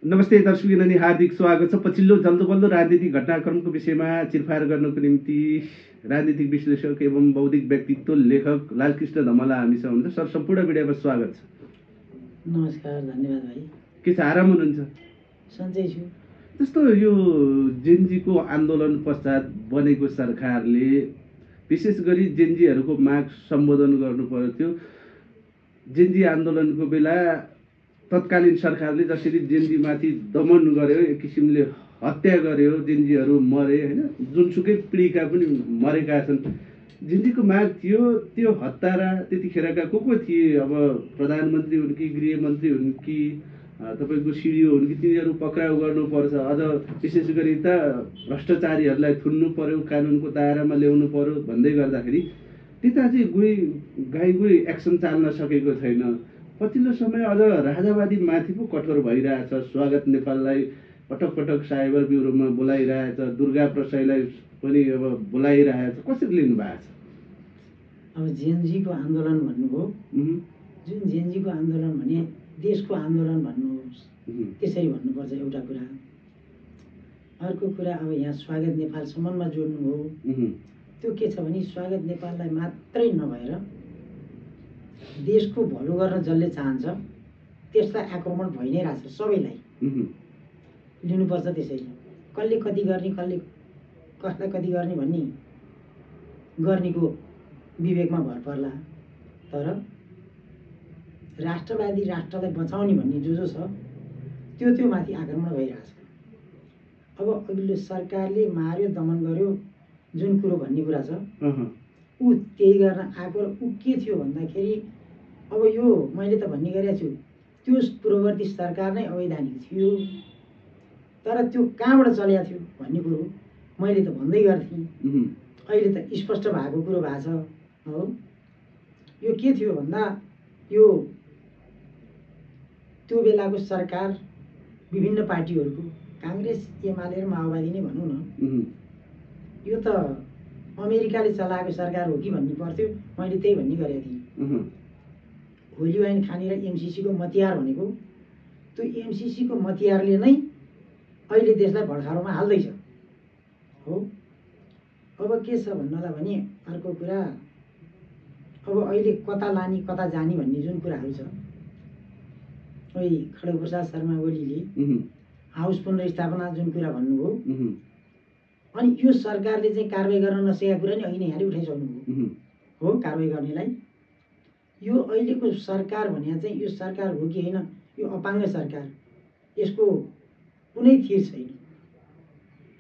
नमस्ते दर्शकवृन्द, हार्दिक स्वागत छ। पछिल्लो जल्दोबल्दो राजनीतिक घटनाक्रमको विषयमा चिरफार गर्नको निम्ति राजनीतिक विश्लेषक एवं बौद्धिक व्यक्तित्व लेखक लालकृष्ण धमला हामीसँग हुनुहुन्छ। सर, सम्पूर्ण भिडियोमा स्वागत छ। नमस्कार, धन्यवाद भाइ। के छ, आराम हुनुहुन्छ? सन्चै छु। जस्तो यो जेनजीको आन्दोलन पश्चात बनेको सरकारले विशेष गरी जेनजीहरूको माग सम्बोधन गर्नु पर्थ्यो। जेनजी आन्दोलनको बेला तत्कालीन सरकारले जसरी जेनजीमाथि दमन गर्यो, एक किसिमले हत्या गर्यो, जेनजीहरू मरे होइन, जुनसुकै पिँढीका पनि मरेका छन्। जेनजीको माग थियो त्यो हत्यारा त्यतिखेरका को थिए? अब प्रधानमन्त्री हुन् कि गृहमन्त्री हुन् कि तपाईँको सिडिओ हुन् कि तिनीहरू पक्राउ गर्नुपर्छ, अझ विशेष गरी त भ्रष्टाचारीहरूलाई थुन्नु पर्यो, कानुनको दायरामा ल्याउनु पर्यो भन्दै गर्दाखेरि त्यता चाहिँ गई एक्सन चाल्न सकेको छैन। पछिल्लो समय अझ राजावादी माथि पो कठोर भइरहेछ। स्वागत नेपाललाई पटक पटक साइबर ब्युरोमा बोलाइरहेछ, दुर्गा प्रसाईलाई पनि अब बोलाइरहेछ। कसरी लिनु भएको छ? अब जेनजीको आन्दोलन भन्नुभयो, जुन जेनजीको आन्दोलन भने देशको आन्दोलन भन्नुहोस्, त्यसरी भन्नुपर्छ एउटा कुरा। अर्को कुरा, अब यहाँ स्वागत नेपाल सम्बन्धमा जोड्नुभयो, त्यो के छ भने स्वागत नेपाललाई मात्रै नभएर देशको भलो गर्न जसले चाहन्छ त्यसलाई आक्रमण भइ नै रहेछ। सबैलाई लिनुपर्छ त्यसरी। कसले कति गर्ने, कसले कसलाई कति गर्ने भन्ने गर्नेको विवेकमा भर पर्ला। तर राष्ट्रवादी राष्ट्रलाई बचाउने भन्ने जो छ त्यो माथि आक्रमण भइरहेछ। अब अघिल्लो सरकारले मार्यो, दमन गर्यो, जुन कुरो भन्ने कुरा छ ऊ त्यही गर्न आएको। र ऊ के थियो भन्दाखेरि, अब यो मैले त भन्ने गरेको छु, त्यो पूर्ववर्ती सरकार नै अवैधानिक थियो, तर त्यो कहाँबाट चलेको थियो भन्ने कुरो मैले त भन्दै गर्थेँ। अहिले त स्पष्ट भएको कुरो भएको छ। हो, यो के थियो भन्दा, यो त्यो बेलाको सरकार विभिन्न पार्टीहरूको, काङ्ग्रेस, एमाले र माओवादी नै भनौँ न, यो त अमेरिकाले चलाएको सरकार हो कि भन्ने पर्थ्यो। मैले त्यही भन्ने गरेको थिएँ। होली वाइन खाने र एमसिसीको मतियार भनेको, त्यो एमसिसीको मतियारले नै अहिले देशलाई भड्कारोमा हाल्दैछ। हो, अब के छ भन्नलाई भने अर्को कुरा, अब अहिले कता लाने कता जाने भन्ने जुन कुराहरू छ, अहिले खड्गप्रसाद शर्मा ओलीले हाउस पुनर्स्थापना जुन कुरा भन्नुभयो, अनि यो सरकारले चाहिँ कारवाही गर्न नसकेका कुरा नि अघि नै यहाँले उठाइसक्नुभयो। हो, कारवाही गर्नेलाई यो अहिलेको सरकार भने चाहिँ यो सरकार हो कि होइन, यो अपाङ्ग सरकार, यसको कुनै थिर छैन।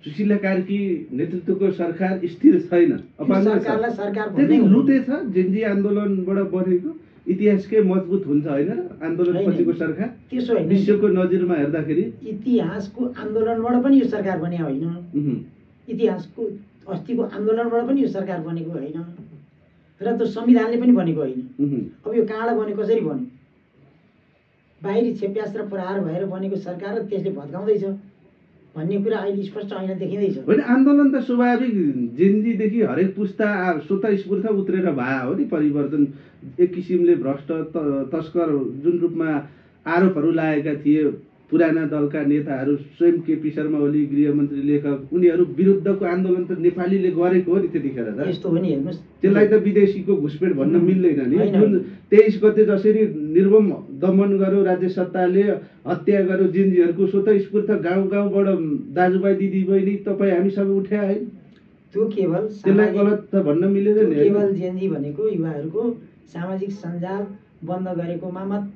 सुशीला कार्की नेतृत्वको सरकार स्थिर छैन, अपाङ्ग सरकारलाई सरकार भन्ने लुटे छ। जेनजी आन्दोलनबाट बनेको इतिहासकै मजबुत हुन्छ होइन र आन्दोलन पछिको सरकार? त्यसो होइन, विश्वको नजिरमा हेर्दाखेरि इतिहासको आन्दोलनबाट पनि यो सरकार बने होइन, इतिहासको अस्तिको आन्दोलनबाट पनि यो सरकार बनेको होइन, र त्यो संविधानले पनि बनेको होइन। अब यो कहाँबाट बन्यो, कसरी बन्यो? बाहिरी छेप्यास र प्रहार भएर बनेको सरकार र त्यसले भत्काउँदैछ भन्ने कुरा अहिले स्पष्ट ऐना देखिँदैछ। होइन, आन्दोलन त स्वाभाविक जेनजीदेखि हरेक पुस्ता स्वतस्फूर्त उत्रेर भए हो नि परिवर्तन। एक किसिमले भ्रष्ट तस्कर जुन रूपमा आरोपहरू लागेका थिए पुराना दलका नेताहरू, स्वयं केपी शर्मा ओली, गृहमन्त्री, लेखक, उनीहरू विरुद्धको आन्दोलन त नेपालीले गरेको हो नि त्यतिखेर त। यस्तो हो नि, हेर्नुहोस्, त्यसलाई त विदेशीको घुसपेट भन्न मिल्दैन नि। जुन 23 गते जसरी निर्मम दमन गर्यो राज्य सत्ताले, हत्या गर्यो जेनजीहरूको, स्वतस्फूर्त गाउँ गाउँबाट दाजुभाइ दिदीबहिनी तपाईँ हामी सबै उठ्या है, त्यो केवल त्यसलाई गलत त भन्न मिलेन नि। केवल जेनजी भनेको युवाहरूको सामाजिक सञ्जाल बन्द गरेकोमा मात्रै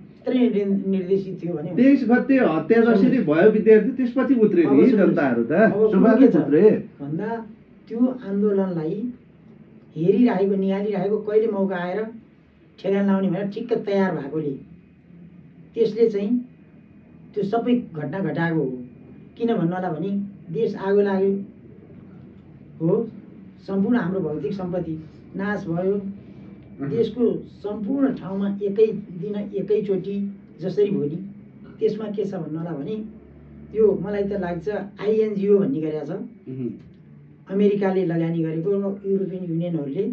निर्देशित थियो भने 23 गते हत्या जसरी भयो विद्यार्थी, त्यसपछि उत्रे नि जनताहरू त स्वाभाविक उत्रे भन्दा त्यो आन्दोलनलाई हेरिरहेको, निहालिरहेको, कहिले मौका आएर ठेगान लाउने भनेर ठिक्क तयार भएकोले त्यसले चाहिँ त्यो सबै घटना घटाएको हो। किन भन्नु होला भने देश आगो लाग्यो हो, सम्पूर्ण हाम्रो भौतिक सम्पत्ति नाश भयो, देशको सम्पूर्ण ठाउँमा एकै दिन एकैचोटि जसरी भयो नि। त्यसमा के छ भन्नु होला भने यो मलाई त लाग्छ आइएनजिओ भन्ने गरेको छ, अमेरिकाले लगानी गरेको, युरोपियन युनियनहरूले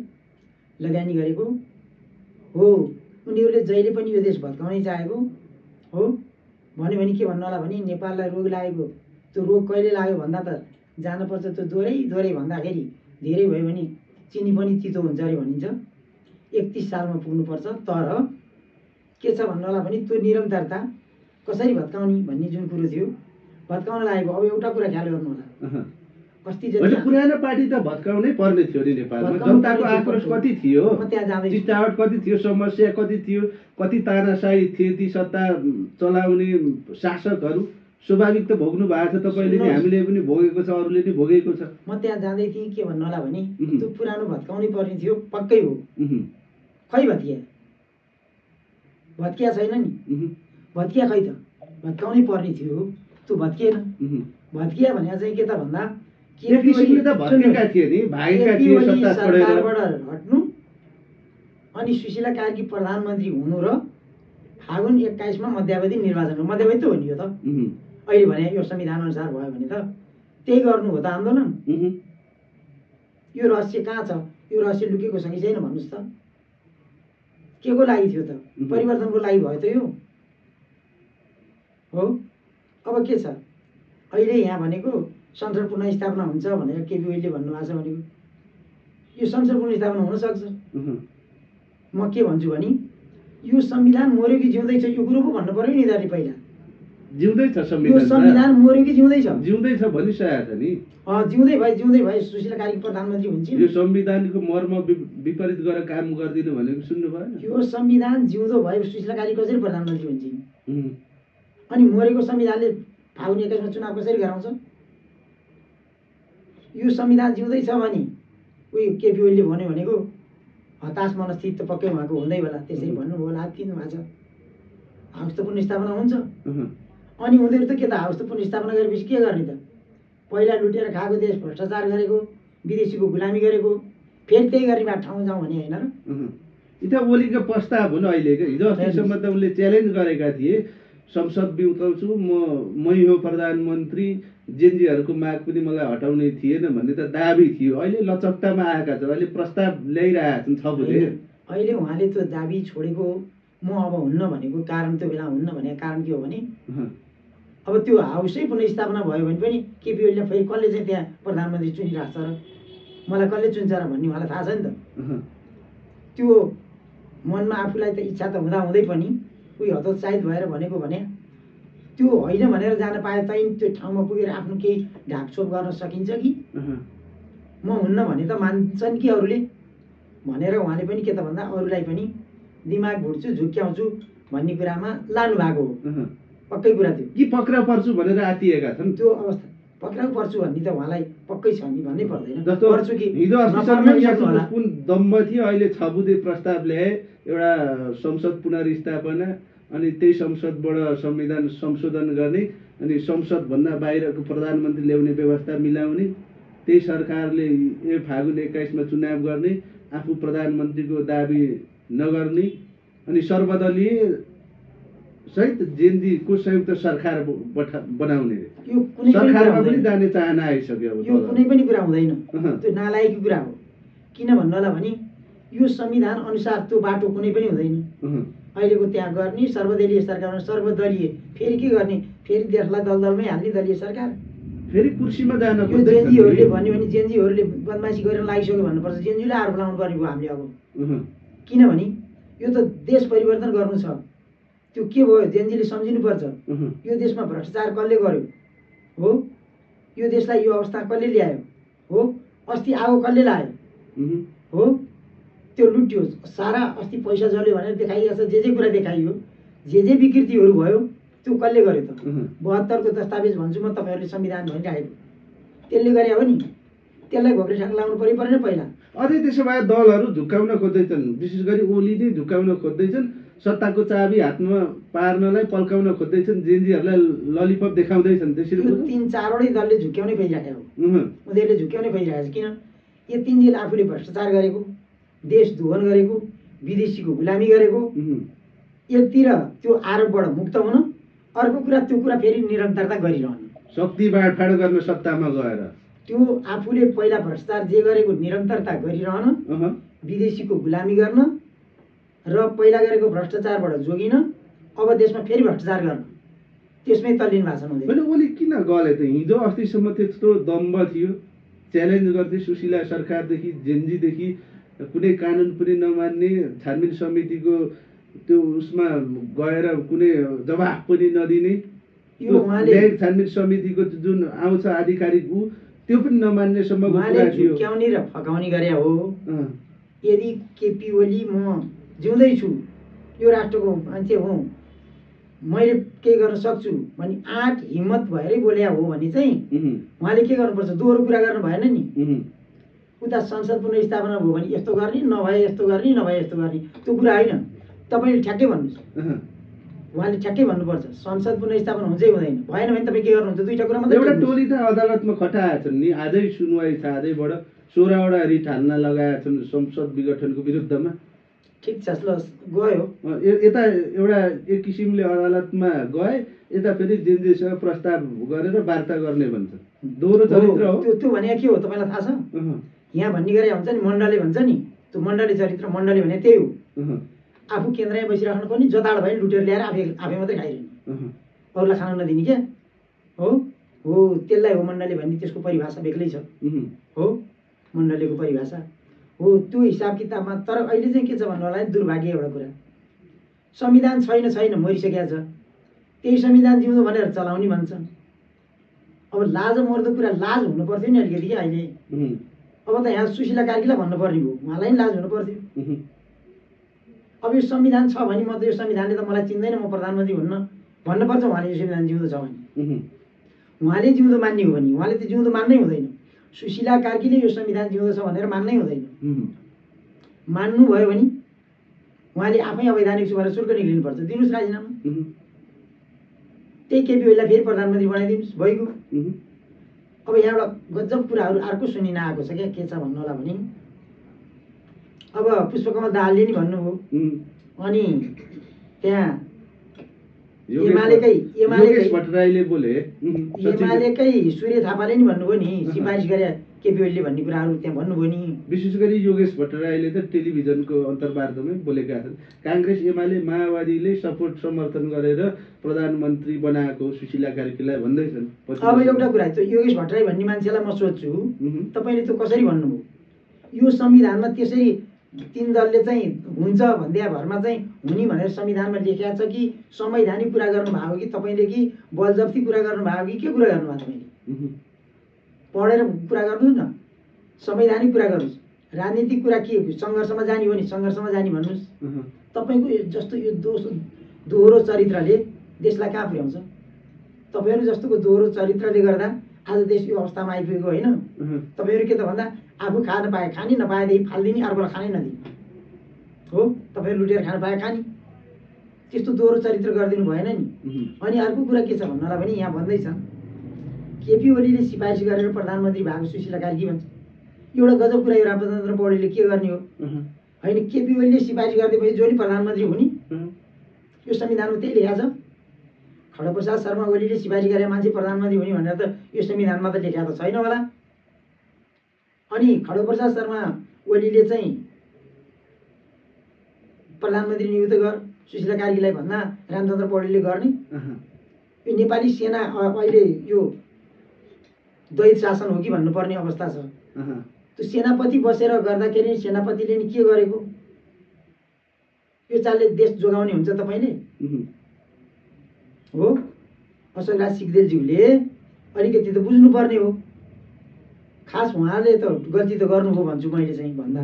लगानी गरेको हो। उनीहरूले जहिले पनि यो देश भत्काउनै चाहेको हो। भन्यो भने के भन्नु होला भने नेपाललाई रोग लागेको त्यो रोग कहिले लाग्यो भन्दा त जानुपर्छ त्यो ज्वरै भन्दाखेरि धेरै भयो भने चिनी पनि तितो हुन्छ अरे भनिन्छ। 31 सालमा पुग्नुपर्छ। तर के छ भन्नु होला भने त्यो निरन्तरता कसरी भत्काउने भन्ने जुन कुरो थियो भत्काउन लागेको। अब एउटा कुरा ख्याल गर्नु होला, अस्ति जति पुरानो पार्टी त भत्काउनै पर्ने थियो नि नेपालमा। जनताको आक्रोश कति थियो, चितावट कति थियो, समस्या कति थियो, कति तानाशाही थिए, ती सत्ता चलाउने शासकहरू स्वाभाविक त भोग्नु भएको छ। तपाईँले नि हामीले पनि भोगेको छ, अरूले नि भोगेको छ। म त्यहाँ जाँदै थिएँ। के भन्नु होला भने त्यो पुरानो भत्काउनै पर्ने थियो, पक्कै हो। खै भत्किया छैन नि, भत्किया खै त भत्काउनै पर्ने थियो, त्यो भत्किएन। भत्किया भने चाहिँ के त भन्दा सरकारबाट हट्नु अनि सुशीला कार्की प्रधानमन्त्री हुनु र फागुन 21 मा मध्यावधि निर्वाचन, मध्यावधि त हो नि यो त। अहिले भने यो संविधान अनुसार भयो भने त त्यही गर्नु हो त आन्दोलन। यो रहस्य कहाँ छ? यो रहस्य लुकेको छ कि छैन भन्नुहोस् त। के को लागि थियो त? परिवर्तनको लागि भयो त यो हो। अब के छ अहिले यहाँ भनेको संसद पुनर्स्थापना हुन्छ भनेर केपी ओलीले भन्नुभएको छ भनेको यो संसद पुनर्स्थापना हुन सक्छ। म के भन्छु भने यो संविधान मर्यो कि जिउँदैछ यो कुरो पो भन्नु पर्यो नि यिनीहरूले पहिला। जिउँदैछ संविधान, यो संविधान मर्यो कि जिउँदैछ? जिउँदैछ भनिसकेको छ नि। जिउँदै भए सुशीला कार्की प्रधानमन्त्री हुन्छ। यो संविधानको मर्म विपरीत गरेर काम गरिदिनु भनेको सुन्नु भएन? यो संविधान जिउँदो भए सुशीला कार्की कसरी प्रधानमन्त्री हुन्छ? अनि मरेको संविधानले फागुन 21 मा चुनाव कसरी गराउँछ? यो संविधान जिउँदैछ भने उयो केपी ओलीले भन्यो भनेको हताश मनस्थित त पक्कै उहाँको हुँदै होला, त्यसरी भन्नुभयो होला, आत्तिनु भएको छ। हाउस त पुनर्स्थापना हुन्छ। अनि उनीहरू त के त हाउस त पुनर्स्थापना गरेपछि के गर्ने त? पहिला लुटेर खाएको देश भ्रष्टाचार गरेको, विदेशीको गुलामी गरेको, फेरि त्यही गर्ने बाटो ठाउँ जाउँ भने होइन र? यी त ओलीको प्रस्ताव हुन् अहिलेको। हिजो अस्तिसम्म त उनले च्यालेन्ज गरेका थिए, संसद बिउताउँछु मै हो प्रधानमन्त्री, जेनजीहरूको माग पनि मलाई हटाउने थिएन भन्ने त दाबी थियो। अहिले लचकतामा आएका छन्, अहिले प्रस्ताव ल्याइरहेका छन् छबुले। अहिले उहाँले त्यो दाबी छोडेको म अब हुन्न भनेको कारण, त्यो बेला हुन्न भनेको कारण के हो भने अब त्यो हाउसै पुनर्स्थापना भयो भने पनि केपी ओलीले फेरि कसले चाहिँ त्यहाँ प्रधानमन्त्री चुनिरहेको छ र, मलाई कसले चुन्छ र भन्ने उहाँलाई थाहा छ नि त। त्यो मनमा आफूलाई त इच्छा त हुँदै पनि उही हतोत्साहित भएर भनेको भने त्यो होइन भनेर जान पाए चाहिँ त्यो ठाउँमा पुगेर आफ्नो केही ढाकछोप गर्न सकिन्छ कि? म हुन्न भने त मान्छन् कि अरूले भनेर उहाँले पनि के त भन्दा अरूलाई पनि दिमाग भुट्छु झुक्क्याउँछु भन्ने कुरामा लानु भएको हो। पक्कै कुरा थियो कि पक्राउ पर्छु भनेर आतिएका छन्। त्यो अवस्था पक्राउ पर्छु भन्ने त उहाँलाई पक्कै छ नि, भन्नै पर्दैन। पर्छु कि हिजो अस्तिसम्म कुन दम्ब थियो, अहिले छबुदे प्रस्ताव ल्याए एउटा संसद पुनर्स्थापना, अनि त्यही संसदबाट संविधान संशोधन गर्ने, अनि संसदभन्दा बाहिरको प्रधानमन्त्री ल्याउने व्यवस्था मिलाउने, त्यही सरकारले यो फागुन 21 मा चुनाव गर्ने, आफू प्रधानमन्त्रीको दाबी नगर्ने, अनि सर्वदलीय सहित जेनजीको संयुक्त सरकार बनाउने। यो कुनै सरकारमा पनि जाने चाहना आइसक्यो। यो कुनै पनि कुरा हुँदैन, त्यो नालायकी कुरा हो। किन भन्नु होला भने यो संविधान अनुसार त्यो बाटो कुनै पनि हुँदैन। अहिलेको त्यहाँ गर्ने सर्वदलीय सरकारमा सर्वदलीय फेरि के गर्ने? फेरि देशलाई दलदलमै हाल्ने दलीय सरकार, फेरि कुर्सीमा जान। यो जेनजीहरूले भन्यो भने जेनजीहरूले बदमासी गरेर लागिसक्यो भन्नुपर्छ, जेनजीलाई आरोप लगाउनु पर्ने भयो हामीले अब। किनभने यो त देश परिवर्तन गर्नु छ। त्यो के भयो जेनजीले सम्झिनुपर्छ। यो देशमा भ्रष्टाचार कसले गर्यो हो? यो देशलाई यो अवस्था कसले ल्यायो हो? अस्ति आगो कसले लायो हो? त्यो लुट्यो सारा, अस्ति पैसा जल्यो भनेर देखाइएको छ, जे कुरा देखाइयो, जे विकृतिहरू भयो त्यो कसले गर्यो त? 72 को दस्तावेज भन्छु म, तपाईँहरूले संविधान भनिराखेको त्यसले गरे हो नि। त्यसलाई घोक्रे ठाक लाउनु परेन पहिला। अझै त्यसो भए दलहरू झुक्काउन खोज्दैछन्, विशेष गरी ओली नै झुक्काउन खोज्दैछन्, सत्ताको चाबी हातमा पार्नलाई पल्काउन खोज्दैछन्, जेनजीहरूलाई ललिपप देखाउँदैछन्। त्यसरी 3-4 वटै दलले झुक्क्याउनै खोजिरहेको हो। उनीहरूले झुक्क्याउनै खोजिरहेको छ। किन? यो 3 दिन आफूले भ्रष्टाचार गरेको, देश धोहन गरेको, विदेशीको गुलामी गरेको, एकतिर त्यो आरोपबाट मुक्त हुन, अर्को कुरा त्यो कुरा फेरि निरन्तरता गरिरहनु, शक्ति बाँडफाँड गर्न सत्तामा गएर त्यो आफूले पहिला भ्रष्टाचार जे गरेको निरन्तरता गरिरहन, विदेशीको गुलामी गर्न र पहिला गरेको भ्रष्टाचारबाट जोगिन, अब देशमा फेरि भ्रष्टाचार गर्न, त्यसमै तल्लिन भएको छन् होइन ओली किन गले त हिजो अस्तिसम्म त्यस्तो दम्ब थियो च्यालेन्ज गर्थे सुशीला सरकारदेखि जेन्जीदेखि कुनै कानुन पनि नमान्ने छानबिन समितिको त्यो उसमा गएर कुनै जवाफ पनि नदिने यो उहाँले छानबिन समितिको जुन आउँछ आधिकारिक ऊ त्यो पनि नमान्नेसम्मको कुरा थियो झुक्क्याउने र फकाउने गरे हो यदि केपी ओली म जिउँदै छु यो राष्ट्रको मान्छे हुँ मैले के गर्न सक्छु भने आँट हिम्मत भएरै बोल्या हो भने चाहिँ उहाँले के गर्नुपर्छ दोहोरो कुरा गर्नु भएन नि उता संसद पुनर्स्थापना भयो भने यस्तो गर्ने नभए यस्तो गर्ने नभए यस्तो गर्ने त्यो कुरा होइन तपाईँले ठ्याक्कै भन्नुहोस् उहाँले ठ्याक्कै भन्नुपर्छ संसद पुनर्स्थापना हुन्छ हुँदैन भएन भने तपाईँ के गर्नुहुन्छ दुईवटा कुरा मात्रै एउटा टोली त अदालतमा खटाएछन् नि आजै सुनवाई छ आजैबाट 16वटा रिट हाल्न लगाएछन् संसद विघटनको विरुद्धमा ठिक छ ल गयो यता एउटा एक किसिमले अदालतमा गए यता फेरि जेन्जीसँग प्रस्ताव गरेर वार्ता गर्ने भन्छ दोहोरो चरित्र हो त्यो भने के हो तपाईँलाई थाहा छ यहाँ भन्ने गरे हुन्छ नि मण्डलले भन्छ नि त्यो मण्डली चरित्र मण्डली भने त्यही हो आफू केन्द्रमा बसिराख्नु पनि जताड भयो लुटेर ल्याएर आफै मात्रै खाइरहने अरूलाई खान नदिने क्या हो त्यसलाई हो मण्डली भन्ने त्यसको परिभाषा बेग्लै छ हो मण्डलीको परिभाषा हो त्यो हिसाब किताबमा तर अहिले चाहिँ के छ भन्नु होला दुर्भाग्य एउटा कुरा संविधान छैन मरिसकेको छ त्यही संविधान जिउँदो भनेर चलाउने भन्छ अब लाज मर्दो कुरा लाज हुनु पर्थ्यो नि अलिकति क्या अहिले अब त यहाँ सुशीला कार्कीलाई भन्नुपर्ने भयो उहाँलाई नि लाज हुनु पर्थ्यो अब यो संविधान छ भने म त यो संविधानले त मलाई चिन्दैन म प्रधानमन्त्री हुन्न भन्नुपर्छ उहाँले यो संविधान जिउँदो छ भने उहाँले जिउँदो मान्ने हो भने उहाँले त जिउँदो मान्नै हुँदैन सुशीला कार्कीले यो संविधान जिउँदो छ भनेर मान्नै हुँदैन मान्नुभयो भने उहाँले आफै अवैधानिक सुभएर शुल्क निक्लिनुपर्छ दिनुहोस् राजीनामा त्यही केपी ओलीलाई फेरि प्रधानमन्त्री बनाइदिनुहोस् भइगयो अब यहाँबाट गजब कुराहरू अर्को सुनिन आएको छ क्या के छ भन्नु होला भने अब पुष्पकमल दाहालले नि भन्नुभयो अनि त्यहाँ एमालेकै सूर्य थापाले नि भन्नुभयो नि सिफारिस गरे केपी ओलीले भन्ने कुराहरू त्यहाँ भन्नुभयो नि विशेष गरी योगेश भट्टराईले त टेलिभिजनको अन्तर्वार्तामै बोलेका छन् काङ्ग्रेस एमाले माओवादीले सपोर्ट समर्थन गरेर प्रधानमन्त्री बनाएको सुशीला कार्कीलाई भन्दैछन् अब एउटा कुरा त्यो योगेश भट्टराई भन्ने मान्छेलाई म सोध्छु तपाईँले त्यो कसरी भन्नुभयो यो संविधानमा त्यसरी 3 दलले चाहिँ हुन्छ भन्दै भरमा चाहिँ हुने भनेर संविधानमा लेखेको छ कि संवैधानिक कुरा गर्नुभएको कि तपाईँले कि बलजफ्ती कुरा गर्नुभएको कि के कुरा गर्नुभएको तपाईँले पढेर कुरा गर्नुहोस् न संवैधानिक कुरा गर्नुहोस् राजनीतिक कुरा के सङ्घर्षमा जाने हो नि सङ्घर्षमा जाने भन्नुहोस् तपाईँको जस्तो यो दोहोरो चरित्रले देशलाई कहाँ पुर्याउँछ तपाईँहरू जस्तोको दोहोरो चरित्रले गर्दा आज देश यो अवस्थामा आइपुगेको होइन तपाईँहरू के त भन्दा आफू खान पाए खाने नपाएदेखि फाल्दिने अर्कोलाई खानै नदिने हो तपाईँहरू लुटेर खान पाए खाने त्यस्तो दोहोरो चरित्र गरिदिनु भएन नि अनि अर्को कुरा के छ भन्नलाई भने यहाँ भन्दैछन् केपी ओलीले सिफारिस गरेर प्रधानमन्त्री भएको सुशीला कार्की भन्छ एउटा गजब कुरा यो रामचन्द्र पौडेलले के गर्ने हो होइन केपी ओलीले सिफारिस गरिदिएपछि जो नि प्रधानमन्त्री हुने यो संविधानमा त्यही लेखा छ खड्गप्रसाद शर्मा ओलीले सिफारिस गरे मान्छे प्रधानमन्त्री हुने भनेर त यो संविधानमा त लेखा त छैन होला अनि खड्गप्रसाद शर्मा ओलीले चाहिँ प्रधानमन्त्री नियुक्त गर सुशीला कार्कीलाई भन्दा रामचन्द्र पौडेलले गर्ने यो नेपाली सेना अहिले यो द्वैत शासन हो कि भन्नुपर्ने अवस्था छ त्यो सेनापति बसेर गर्दाखेरि सेनापतिले नि के गरेको यो चालले देश जोगाउने हुन्छ तपाईँले हो अशोकराज सिग्देलज्यूले अलिकति त बुझ्नुपर्ने हो खास उहाँले त गल्ती त गर्नुभयो भन्छु मैले चाहिँ भन्दा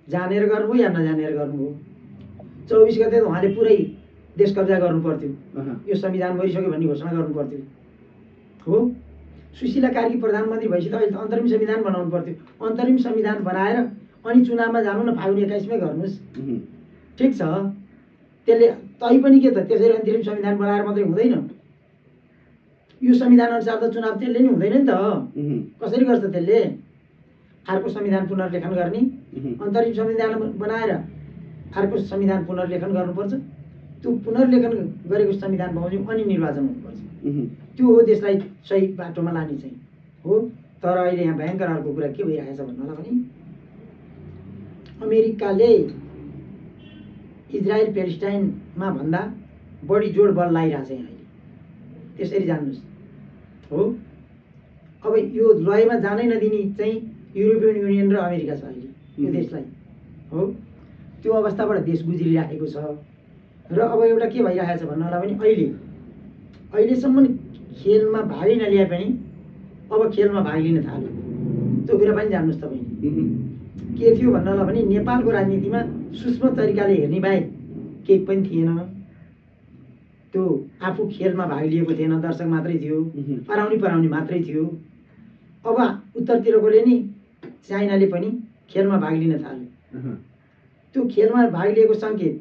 जानेर गर्नुभयो या नजानेर गर्नुभयो 24 गते त उहाँले पुरै देश कब्जा गर्नु पर्थ्यो यो संविधान मरिसक्यो भन्ने घोषणा गर्नु पर्थ्यो हो सुशीला कार्की प्रधानमन्त्री भएपछि त अहिले त अन्तरिम संविधान बनाउनु पर्थ्यो अन्तरिम संविधान बनाएर अनि चुनावमा जानु न फागुन 21 मै गर्नुहोस् ठिक छ त्यसले तैपनि के त त्यसरी अन्तरिम संविधान बनाएर मात्रै हुँदैन यो संविधान अनुसार त चुनाव त्यसले नि हुँदैन नि त कसरी गर्छ त्यसले अर्को संविधान पुनर्लेखन गर्ने अन्तरिम संविधान बनाएर अर्को संविधान पुनर्लेखन गर्नुपर्छ त्यो पुनर्लेखन गरेको संविधान बनाउँछौँ अनि निर्वाचन हुनुपर्छ त्यो हो देशलाई सही बाटोमा लाने चाहिँ हो तर अहिले यहाँ भयङ्कर अर्को कुरा के भइरहेछ भन्नलाई भने अमेरिकाले इजरायल प्यालेस्टाइनमा भन्दा बढी जोड बल लगाइरहेछ यहाँ अहिले त्यसरी जान्नुहोस्। हो, अब यो लयमा जानै नदिने चाहिँ युरोपियन युनियन र अमेरिका छ अहिले यो देशलाई। हो, त्यो अवस्थाबाट देश गुज्रिराखेको छ। र अब एउटा के भइरहेको छ भन्नु होला भने अहिलेसम्म खेलमा भागै नलिए पनि अब खेलमा भाग लिन थाल्यो। त्यो कुरा पनि जान्नुहोस् तपाईँले। के थियो भन्नु होला भने नेपालको राजनीतिमा सूक्ष्म तरिकाले हेर्ने बाहेक केही पनि थिएन। त्यो आफू खेलमा भाग लिएको थिएन, दर्शक मात्रै थियो, पराउने मात्रै थियो। अब उत्तरतिरकोले नि चाइनाले पनि खेलमा भाग लिन थाल्यो। त्यो खेलमा भाग लिएको सङ्केत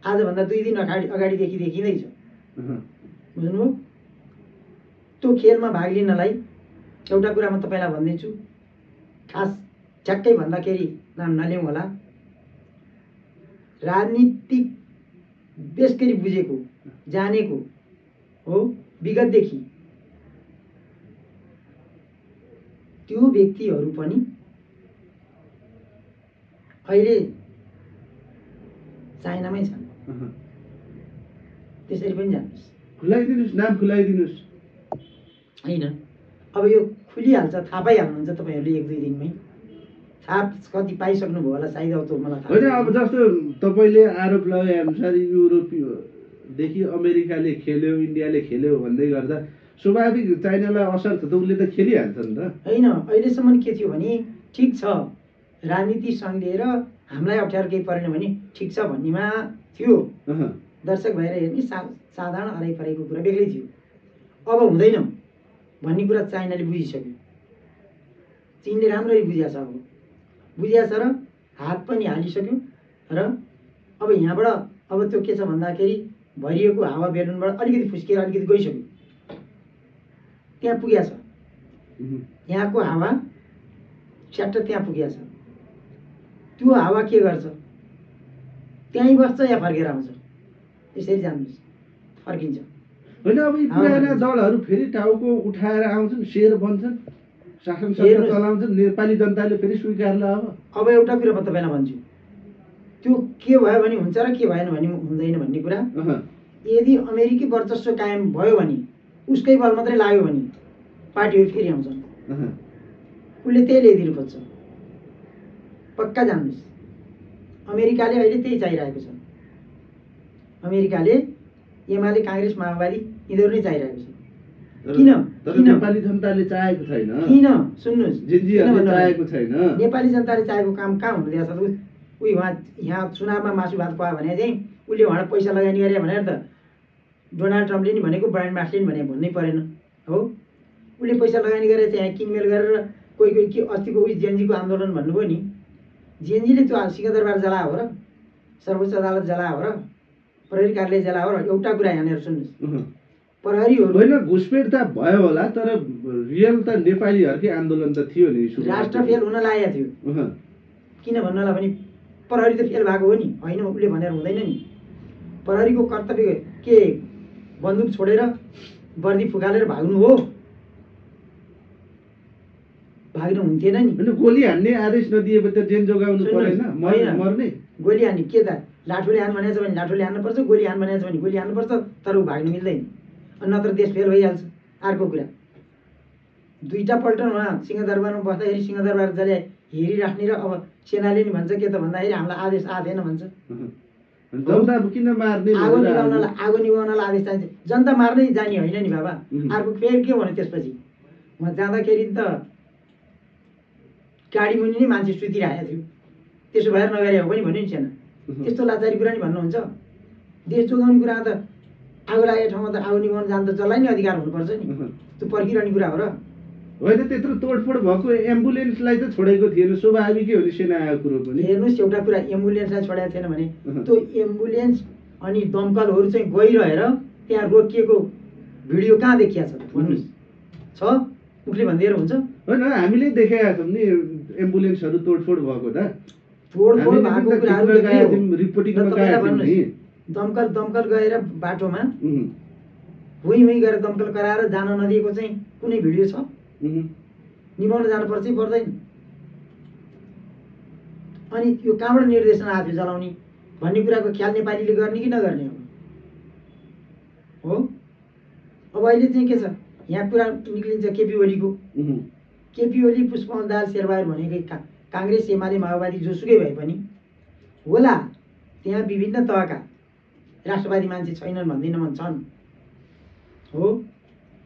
आजभन्दा 2 दिन अगाडिदेखि देखिँदैछ। बुझ्नुभयो? त्यो खेलमा भाग लिनलाई एउटा कुरा म तपाईँलाई भन्दैछु, खास ठ्याक्कै भन्दाखेरि नाम नलिउँ होला, राजनीतिक बेस गरी बुझेको जानेको हो विगतदेखि त्यो व्यक्तिहरू पनि अहिले चाइनामै छन्। त्यसरी पनि जानुहोस्। खुलाइदिनुहोस्, नाम खुलाइदिनुहोस्। होइन, अब यो खुलिहाल्छ, थाहा पाइहाल्नुहुन्छ तपाईँहरूले 1-2 दिनमै। थाहा कति पाइसक्नुभयो होला सायद, अब त मलाई थाहा होइन। अब जस्तो तपाईँले आरोप लगाए अनुसार युरोपदेखि अमेरिकाले खेल्यो, इन्डियाले खेल्यो भन्दै गर्दा स्वाभाविक चाइनालाई असर छ त, उसले त खेलिहाल्छ नि त। होइन, अहिलेसम्म के थियो भने ठिक छ, राजनीति सङ्घ लिएर हामीलाई अप्ठ्यारो केही परेन भने ठिक छ भन्नेमा थियो। दर्शक भएर हेर्ने साधारण हराइपराइको कुरा बेग्लै थियो। अब हुँदैन भन्ने कुरा चाइनाले बुझिसक्यो। चीनले राम्ररी बुझिया छ, अब बुझिया छ र हात पनि हालिसक्यो। र अब यहाँबाट अब त्यो के छ भन्दाखेरि भरिएको हावा बेलुनबाट अलिकति फुस्किएर अलिकति गइसक्यो, त्यहाँ पुगेको छ। यहाँको हावा च्याट्ट त्यहाँ पुगेको छ। त्यो हावा के गर्छ? त्यहीँ बस्छ या फर्केर आउँछ? यसरी जान्नुहोस्, फर्किन्छ। होइन, अब यी पुराना दलहरू फेरि टाउको उठाएर आउँछन्, शेर बन्छन्, शासन सत्ता चलाउँछन्, नेपाली जनताले फेरि स्वीकार्ला। अब एउटा कुरा म तपाईँलाई भन्छु, त्यो के भयो भने हुन्छ र के भएन भने हुँदैन भन्ने कुरा। यदि अमेरिकी वर्चस्व कायम भयो भने, उसकै बल मात्रै लाग्यो भने पार्टीहरू फेरि आउँछन्। उसले त्यही ल्याइदिनु खोज्छ, पक्का जान्नुहोस्। अमेरिकाले अहिले त्यही चाहिरहेको छ। अमेरिकाले एमाले, काङ्ग्रेस, माओवादी यिनीहरू नै चाहिरहेको छ। किन? नेपाली जनताले चाहेको छैन। किन? सुन्नुहोस्, चाहेको छैन। नेपाली जनताले चाहेको काम कहाँ हुनु दिएको छ? उही यहाँ चुनावमा मासु भात खुवायो भने चाहिँ उसले उहाँ पैसा लगानी गरे भनेर त डोनाल्ड ट्रम्पले नि भनेको, ब्रायन मार्सले नि भने भन्नै परेन। हो, उसले पैसा लगानी गरेर चाहिँ यहाँ किनमेल गरेर कोही के अस्तिको उही जेएनजीको आन्दोलन भन्नुभयो नि, जेएनजीले त्यो सिंहदरबार जलायो हो र, सर्वोच्च अदालत जलायो हो र, प्रहरी कार्यालय जलायो हो र। एउटा कुरा यहाँनिर सुन्नुहोस्, प्रहरीहरू होइन, घुसपेट त भयो होला, तर रियल त नेपालीहरूकै आन्दोलन त थियो नि। राष्ट्र फेल हुन लागेको थियो। किन भन्नु होला भने प्रहरी त फेल भएको हो नि, होइन उसले भनेर हुँदैन नि। प्रहरीको कर्तव्य के बन्दुक छोडेर वर्दी फुकालेर भाग्नु हो? भाग्नु हुन्थेन नि। गोली हान्ने आदेश नदिएपछि त जेल जोगाउनु परेन, मर्ने। गोली हान्ने के त, लाठोले हान भनेको छ भने लाठोले हान्नुपर्छ, गोली हान भनेको छ भने गोली हान्नुपर्छ, तर ऊ भाग्नु मिल्दैन। नत्र देश फेल भइहाल्छ। अर्को कुरा, 2टा पल्ट उहाँ सिंहदरबारमा बस्दाखेरि सिंहदरबार जले हेरिराख्ने र अब सेनाले नि भन्छ के त भन्दाखेरि हामीलाई आदेश आएको थिएन भन्छ। जनता किन मार्ने? आगो निभाउनलाई आदेश चाहिन्छ, जनता मार्नै जाने होइन नि बाबा। अर्को फेरि के भन्यो त्यसपछि, म जाँदाखेरि त गाडी मुनि नै मान्छे सुतिरहेको थियो, त्यसो भएर नगरे हो पनि भन्यो नि सेना। त्यस्तो लाचारी कुरा नि भन्नुहुन्छ? देश जोगाउने कुरा त आगो लागेको ठाउँमा त आगो निभाउन जान त जसलाई नै अधिकार हुनुपर्छ नि, त्यो पर्खिरहने कुरा हो र। होइन, त्यत्रो तोडफोड भएको एम्बुलेन्सलाई त छोडेको थिएन, स्वाभाविकै हो नि सेना आएको कुरो पनि। हेर्नुहोस्, एउटा कुरा, एम्बुलेन्सलाई छोडेको थिएन भने त्यो एम्बुलेन्स अनि दमकलहरू चाहिँ गइरहेर त्यहाँ रोकिएको भिडियो कहाँ देखिया छ भन्नुहोस्? छ? मुखले भनिदिएर हुन्छ? होइन, हामीले देखेका छौँ नि एम्बुलेन्सहरू तोडफोड भएको त। तोडफोड भएको कुराहरू रिपोर्टिङमा गएको नि। दमकल गएर बाटोमा हुई गएर दमकल कराएर जान नदिएको चाहिँ कुनै भिडियो छ? निभाउन जानुपर्छ कि पर्दैन? अनि यो कहाँबाट निर्देशन आएको थियो जलाउने भन्ने कुराको ख्याल नेपालीले गर्ने कि नगर्ने हो? अब अहिले चाहिँ के छ, यहाँ कुरा निक्लिन्छ केपी ओलीको। केपी ओली, पुष्पकमल दाहाल शेरबहादुर भनेकै काङ्ग्रेस, एमाले, माओवादी जोसुकै भए पनि होला, त्यहाँ विभिन्न तहका राष्ट्रवादी मान्छे छैनन् भन्दिनँ, मन छन् हो।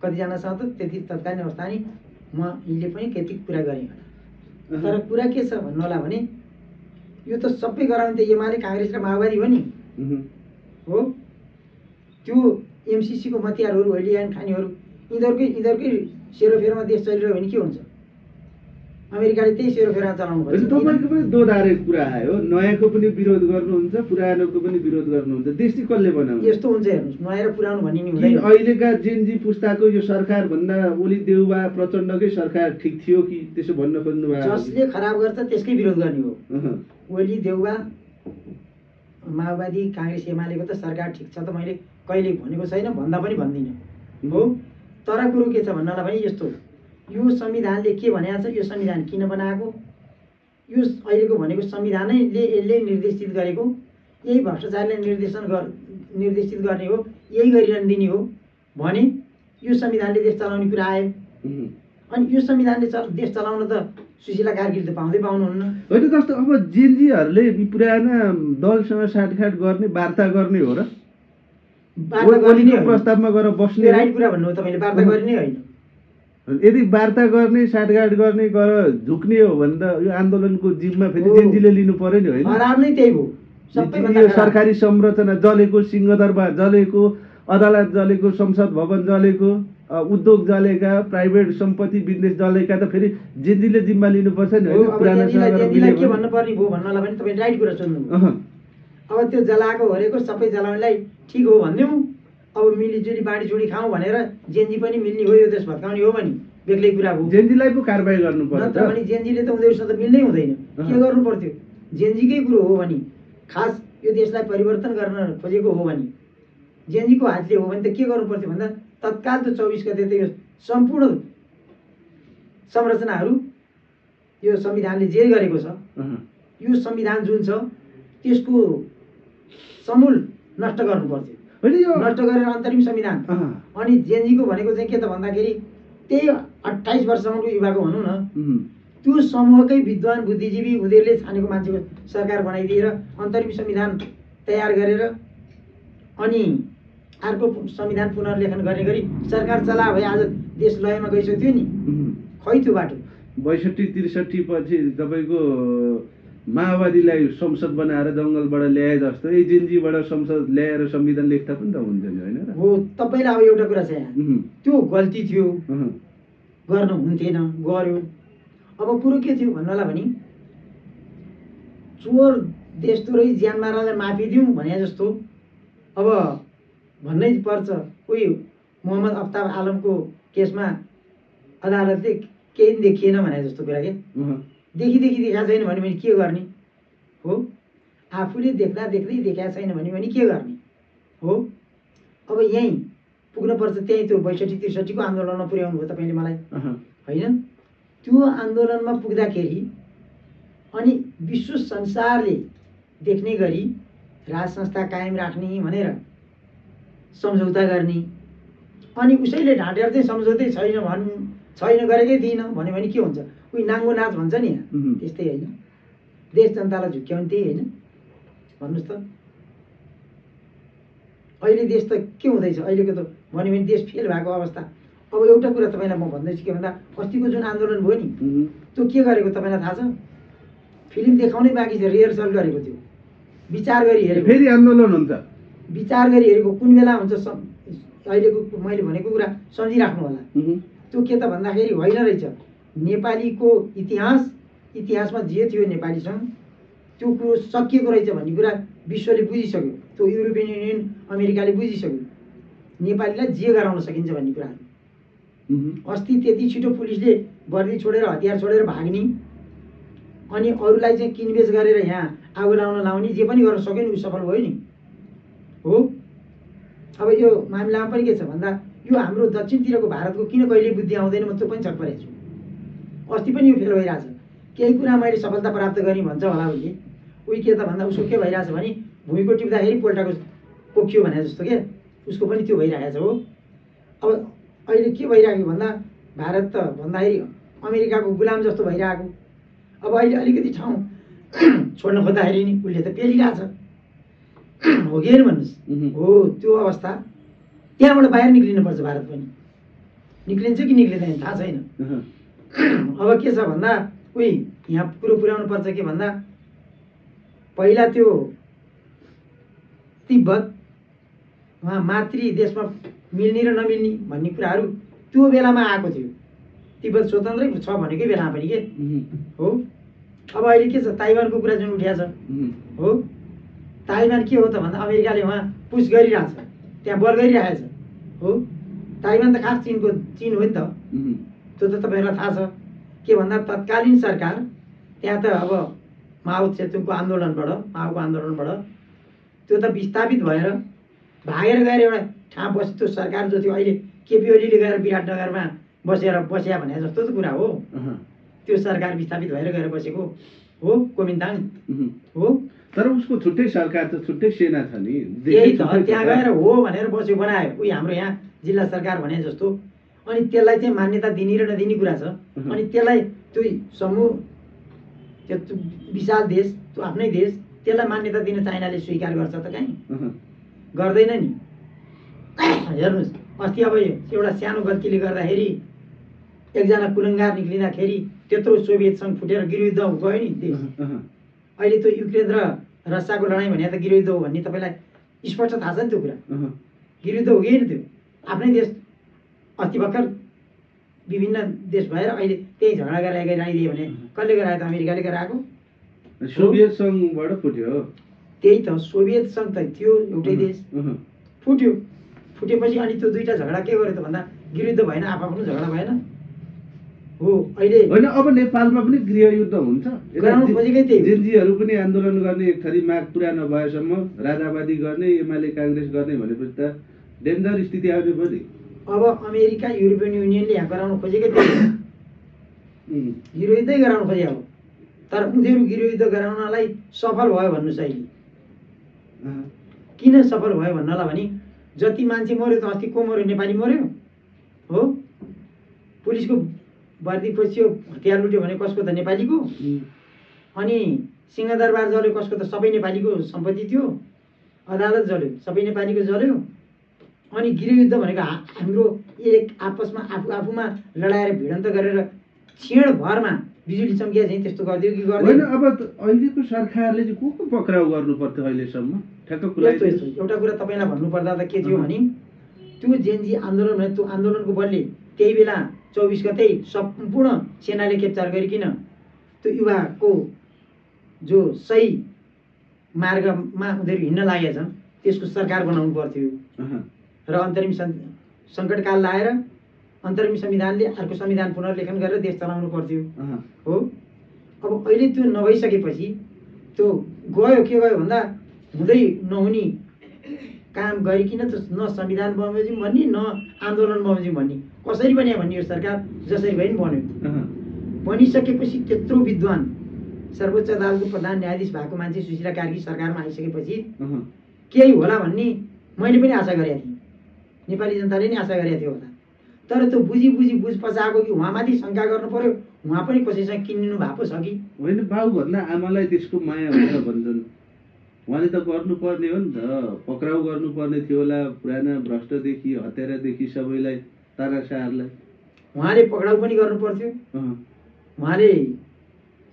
कतिजनासँग त त्यति तत्कालीन अवस्था नि म यिनले पनि त्यति कुरा गरेँ होला। तर कुरा के छ भन्नु होला भने यो त सबै गराउने त एमाले, काङ्ग्रेस र माओवादी हो नि हो। त्यो एमसिसीको मतियारहरू, होइलियान खानेहरू, यिनीहरूकै सेरोफेरोमा देश चलिरह्यो भने के हुन्छ? अमेरिकाले त्यही सेरोफेरोमा चलाउनु पर्छ। तपाईँको पनि दोधारे कुरा आयो, नयाँको पनि विरोध गर्नुहुन्छ, पुरानोको पनि विरोध गर्नुहुन्छ। देश चाहिँ कसले बनाउँछ? यस्तो हुन्छ हेर्नुहोस्, नयाँ र पुरानो भन्ने नि हुँदैन। अहिलेका जेनजी पुस्ताको यो सरकारभन्दा ओली देउबा प्रचण्डकै सरकार ठिक थियो कि त्यसो भन्न खोज्नु भएको? जसले खराब गर्छ त्यसकै विरोध गर्ने हो। ओली, देउबा, माओवादी, काङ्ग्रेस, एमालेको त सरकार ठिक छ त मैले कहिले भनेको छैन, भन्दा पनि भन्दिनँ हो। तर कुरो के छ भन्नलाई भने यस्तो, यो संविधानले के भनेको छ, यो संविधान किन बनाएको, यो अहिलेको भनेको संविधानैले यसले निर्देशित गरेको, यही भ्रष्टाचारले निर्देशित गर्ने हो, यही गरिरहन दिने हो भने यो संविधानले देश चलाउने कुरा आयो। अनि यो संविधानले देश चलाउन त सुशीला कार्कीले त पाउनुहुन्न होइन। जस्तो अब जेनजीहरूले पुराना दलसँग साटखाट गर्ने, वार्ता गर्ने हो र? वार्ता गर्ने प्रस्तावमा गएर बस्ने राइट कुरा भन्नु हो तपाईँले, वार्ता गर्ने होइन। यदि वार्ता गर्ने, साटगाट गर्ने गरेर झुक्ने हो भने त यो आन्दोलनको जिम्मा फेरि जेनजीले लिनु पर्यो नि, होइन? खराब नै त्यही हो। यो सरकारी संरचना जलेको, सिंहदरबार जलेको, अदालत जलेको, संसद भवन जलेको, उद्योग जलेका, प्राइभेट सम्पत्ति बिजनेस जलेका त फेरि जेनजीले जिम्मा लिनुपर्छ नि, होइन? के भन्नुपर्ने भयो भन्नलाई पनि तपाईँले राइट कुरा सोध्नु। अब त्यो जलाएको हरेको सबै जलाउनेलाई ठिक हो भनिदिउँ, अब मिलिजुली बाँडीचुडी खाउँ भनेर जेनजी पनि मिल्ने हो, यो देश भत्काउने हो भने बेग्लै कुरा हो। जेनजीलाई पो कारबाही गर्नु पर्छ। नत्र भने जेनजीले त उनीहरूसँग त मिल्नै हुँदैन, के गर्नु पर्थ्यो? जेनजीकै कुरो हो भने, खास यो देशलाई परिवर्तन गर्न खोजेको हो भने, जेनजीको हातले हो भने त के गर्नु पर्थ्यो भन्दा तत्काल त 24 गते त यो सम्पूर्ण संरचनाहरू, यो संविधानले जे गरेको छ, यो संविधान जुन छ त्यसको समूल नष्ट गर्नु पर्थ्यो। नष्ट गरेर अन्तरिम संविधान। अनि जेनजीको भनेको चाहिँ के त भन्दाखेरि त्यही 28 वर्षसम्मको युवाको भनौँ न, त्यो समूहकै विद्वान बुद्धिजीवी उनीहरूले छानेको मान्छेको सरकार बनाइदिएर अन्तरिम संविधान तयार गरेर अनि अर्को संविधान पुनर्लेखन गर्ने गरी सरकार चला भए आज देश लयमा गइसक्थ्यो नि। खै त्यो बाटो 62-63 पछि तपाईँको माओवादीलाई संसद बनाएर जङ्गलबाट ल्याए जस्तो यही जेनजीबाट संसद ल्याएर संविधान लेख्दा पनि त हुन्छ नि, होइन? हो। तपाईँलाई अब एउटा कुरा छ यहाँ, त्यो गल्ती थियो, गर्न हुन्थेन, गर्यो। अब कुरो के थियो भन्नलाई भने चोर देशतोरै ज्यान मारालाई माफी दिउँ भने जस्तो अब भन्नै पर्छ। कोही मोहम्मद अफ्ताब आलमको केसमा अदालतले केही देखिएन भने जस्तो कुरा के देखिएको छैन भने के गर्ने हो? आफूले देख्दै देखाएको छैन भने के गर्ने हो? अब यहीँ पुग्नुपर्छ, त्यहीँ त्यो 62-63 को आन्दोलनमा पुर्याउनु भयो तपाईँले मलाई, होइन? त्यो आन्दोलनमा पुग्दाखेरि अनि विश्व संसारले देख्ने गरी राज संस्था कायम राख्ने भनेर सम्झौता गर्ने, अनि उसैले ढाँटेर चाहिँ सम्झौतै छैन गरेकै थिइनँ भन्यो भने के हुन्छ? उही नाङ्गो नाच भन्छ नि, त्यस्तै होइन? देश जनतालाई झुक्क्याउने त्यही होइन? भन्नुहोस् त। अहिले देश त के हुँदैछ अहिलेको त भन्यो भने देश फेल भएको अवस्था। अब एउटा कुरा तपाईँलाई म भन्दैछु के भन्दा अस्तिको जुन आन्दोलन भयो नि, त्यो के गरेको तपाईँलाई थाहा छ? फिल्म देखाउनै बाँकी छ, रिहर्सल गरेको थियो, विचार गरी हेरेको। फेरि आन्दोलन हुन्छ, विचार गरी हेरेको। कुन बेला हुन्छ अहिलेको मैले भनेको कुरा सम्झिराख्नु होला। त्यो के त भन्दाखेरि होइन रहेछ, नेपालीको इतिहासमा जे थियो नेपालीसँग त्यो कुरो सकिएको रहेछ भन्ने कुरा विश्वले बुझिसक्यो, त्यो युरोपियन युनियन अमेरिकाले बुझिसक्यो, नेपालीलाई जे गराउन सकिन्छ भन्ने कुराहरू। अस्ति त्यति छिटो पुलिसले वर्दी छोडेर हतियार छोडेर भाग्ने अनि अरूलाई चाहिँ किनबेच गरेर यहाँ आगो लाउने जे पनि गर्न सक्यो नि, ऊ सफल भयो नि हो। अब यो मामिलामा पनि के छ भन्दा यो हाम्रो दक्षिणतिरको भारतको किन कहिले बुद्धि आउँदैन म त्यो पनि छक परेको छु। अस्ति पनि यो फेल भइरहेछ, केही कुरा मैले सफलता प्राप्त गरेँ भन्छ होला उसले, उही के त भन्दा उसको के भइरहेछ भने भुइँको टिप्दाखेरि पोल्टाको पोखियो भने जस्तो के उसको पनि त्यो भइरहेको छ हो। अब अहिले के भइरहेको भन्दा भारत त भन्दाखेरि अमेरिकाको गुलाम जस्तो भइरहेको। अब अहिले अलिकति ठाउँ छोड्न खोज्दाखेरि नि उसले त पेलिरहेछ, हो कि होइन भन्नुहोस्? हो, त्यो अवस्था। त्यहाँबाट बाहिर निक्लिनुपर्छ भारत पनि। निक्लिन्छ कि निक्लिँदैन थाहा छैन। अब के छ भन्दा उही यहाँ कुरो पुर्याउनु पर्छ के भन्दा पहिला त्यो तिब्बत उहाँ मातृ देशमा मिल्ने र नमिल्ने भन्ने कुराहरू त्यो बेलामा आएको थियो। तिब्बत स्वतन्त्रै छ भनेकै बेलामा पनि के हो। अब अहिले के छ, ताइवानको कुरा जुन उठिया छ हो, ताइवान के हो त भन्दा अमेरिकाले वहाँ पुस गरिरहेछ, त्यहाँ बल गरिरहेछ हो। ताइवान त खास चिन हो नि त, त्यो त तपाईँहरूलाई थाहा छ। के भन्दा तत्कालीन सरकार त्यहाँ त अब माओ त्से-तुङको आन्दोलनबाट, माओको आन्दोलनबाट त्यो त विस्थापित भएर भागेर गएर एउटा ठाउँ बस्यो। त्यो सरकार जो थियो अहिले केपी ओलीले गएर विराटनगरमा बस्या भने जस्तो त कुरा हो। त्यो सरकार विस्थापित भएर गएर बसेको हो कुमिन्ताङ हो। तर उसको छुट्टै सरकार त छुट्टै सेना छ नि। त्यही त, त्यहाँ गएर हो भनेर बस्यो, बनायो उही हाम्रो यहाँ जिल्ला सरकार भने जस्तो। अनि त्यसलाई चाहिँ मान्यता दिने र नदिने कुरा छ। अनि त्यसलाई त्यो समूह, त्यो विशाल देश, त्यो आफ्नै देश, त्यसलाई मान्यता दिन चाइनाले स्वीकार गर्छ त कहीँ गर्दैन नि। हेर्नुहोस्, अस्ति अब एउटा सानो गल्तीले गर्दाखेरि एकजना कुलङ्गार निक्लिँदाखेरि त्यत्रो सोभियत सङ्घ फुटेर गृहयुद्ध गयो नि देश। अहिले त्यो युक्रेन र रसियाको लडाइँ भने त गृहयुद्ध हो भन्ने तपाईँलाई स्पष्ट थाहा छ नि त्यो कुरा। गृहयुद्ध हो कि त्यो आफ्नै देश अस्ति भर्खर विभिन्न देश भएर अहिले त्यही झगडा गराइदियो भने कसले गरायो त? अमेरिकाले गराएको। सोभियत सङ्घबाट फुट्यो। त्यही त, सोभियत सङ्घ त थियो एउटै देश, फुट्यो। फुटेपछि अनि त्यो दुईवटा झगडा के गर्यो त भन्दा गृहयुद्ध भएन, आफ्नो झगडा भएन हो। अहिले होइन, अब नेपालमा पनि गृहयुद्ध हुन्छ। गराउनु खोजेकै त्यही। जेनजीहरू पनि आन्दोलन गर्ने, एक थरी माग पुरा नभएसम्म राजावादी गर्ने, एमाले काङ्ग्रेस गर्ने भनेपछि त डेन्जर स्थिति आउने पनि। अब अमेरिका युरोपियन युनियनले यहाँ गराउनु खोजेकै त्यही, गृहयुद्धै गराउनु खोजेको हो। तर उनीहरू गृहयुद्ध गराउनलाई सफल भयो भन्नुहोस् अहिले। किन सफल भयो भन्नलाई भने जति मान्छे मर्यो त, अस्ति को मर्यो? नेपाली मर्यो हो। पुलिसको वर्दी खोज्यो, हतियार लुट्यो भने कसको त? नेपालीको। अनि सिंहदरबार जल्यो कसको त? सबै नेपालीको सम्पत्ति थियो। अदालत जल्यो, सबै नेपालीको जल्यो। अनि गृहयुद्ध भनेको हाम्रो एक आपसमा आफूमा लडाएर भिडन्त गरेर क्षणभरमा बिजुली चम्किया चाहिँ त्यस्तो गरिदियो कि गर्दैन? अब अहिलेको सरकारले चाहिँ को पक्राउ गर्नु पर्थ्यो अहिलेसम्म? ठ्याक्क कुरा एउटा कुरा तपाईँलाई भन्नुपर्दा त के थियो भने त्यो जेनजी आन्दोलन भने त्यो आन्दोलनको बलले त्यही बेला 24 गते सम्पूर्ण सेनाले केप्चार गरिकन त्यो युवाको जो सही मार्गमा उनीहरू हिँड्न लागेका छन् त्यसको सरकार बनाउनु पर्थ्यो र अन्तरिम सङ्कटकाल लाएर अन्तरिम संविधानले अर्को संविधान पुनर्लेखन गरेर देश चलाउनु पर्थ्यो हो। अब अहिले त्यो नभइसकेपछि त्यो गयो, के गयो भन्दा हुँदै नहुने काम गरिकन त न संविधान बमोजिम भन्ने न आन्दोलन बमोजिम भन्ने, कसरी बन्यो भन्ने यो सरकार जसरी भए पनि बन्यो। बनिसकेपछि त्यत्रो विद्वान सर्वोच्च अदालतको प्रधान न्यायाधीश भएको मान्छे सुशीला कार्की सरकारमा आइसकेपछि केही होला भन्ने मैले पनि आशा गरेको थिएँ, नेपाली जनताले नि आशा गरेको थियो होला। तर त्यो बुझ पचाएको कि उहाँमाथि शङ्का गर्नु पर्यो, उहाँ पनि कसैसँग किनिनु भएको छ कि होइन? बाबुभन्दा आमालाई त्यसको माया हुन्छ भन्छन्। उहाँले त गर्नुपर्ने हो नि त, पक्राउ गर्नुपर्ने थियो होला पुराना भ्रष्टदेखि हत्यारादेखि सबैलाई, तानाशाहरलाई उहाँले पक्राउ पनि गर्नु पर्थ्यो। उहाँले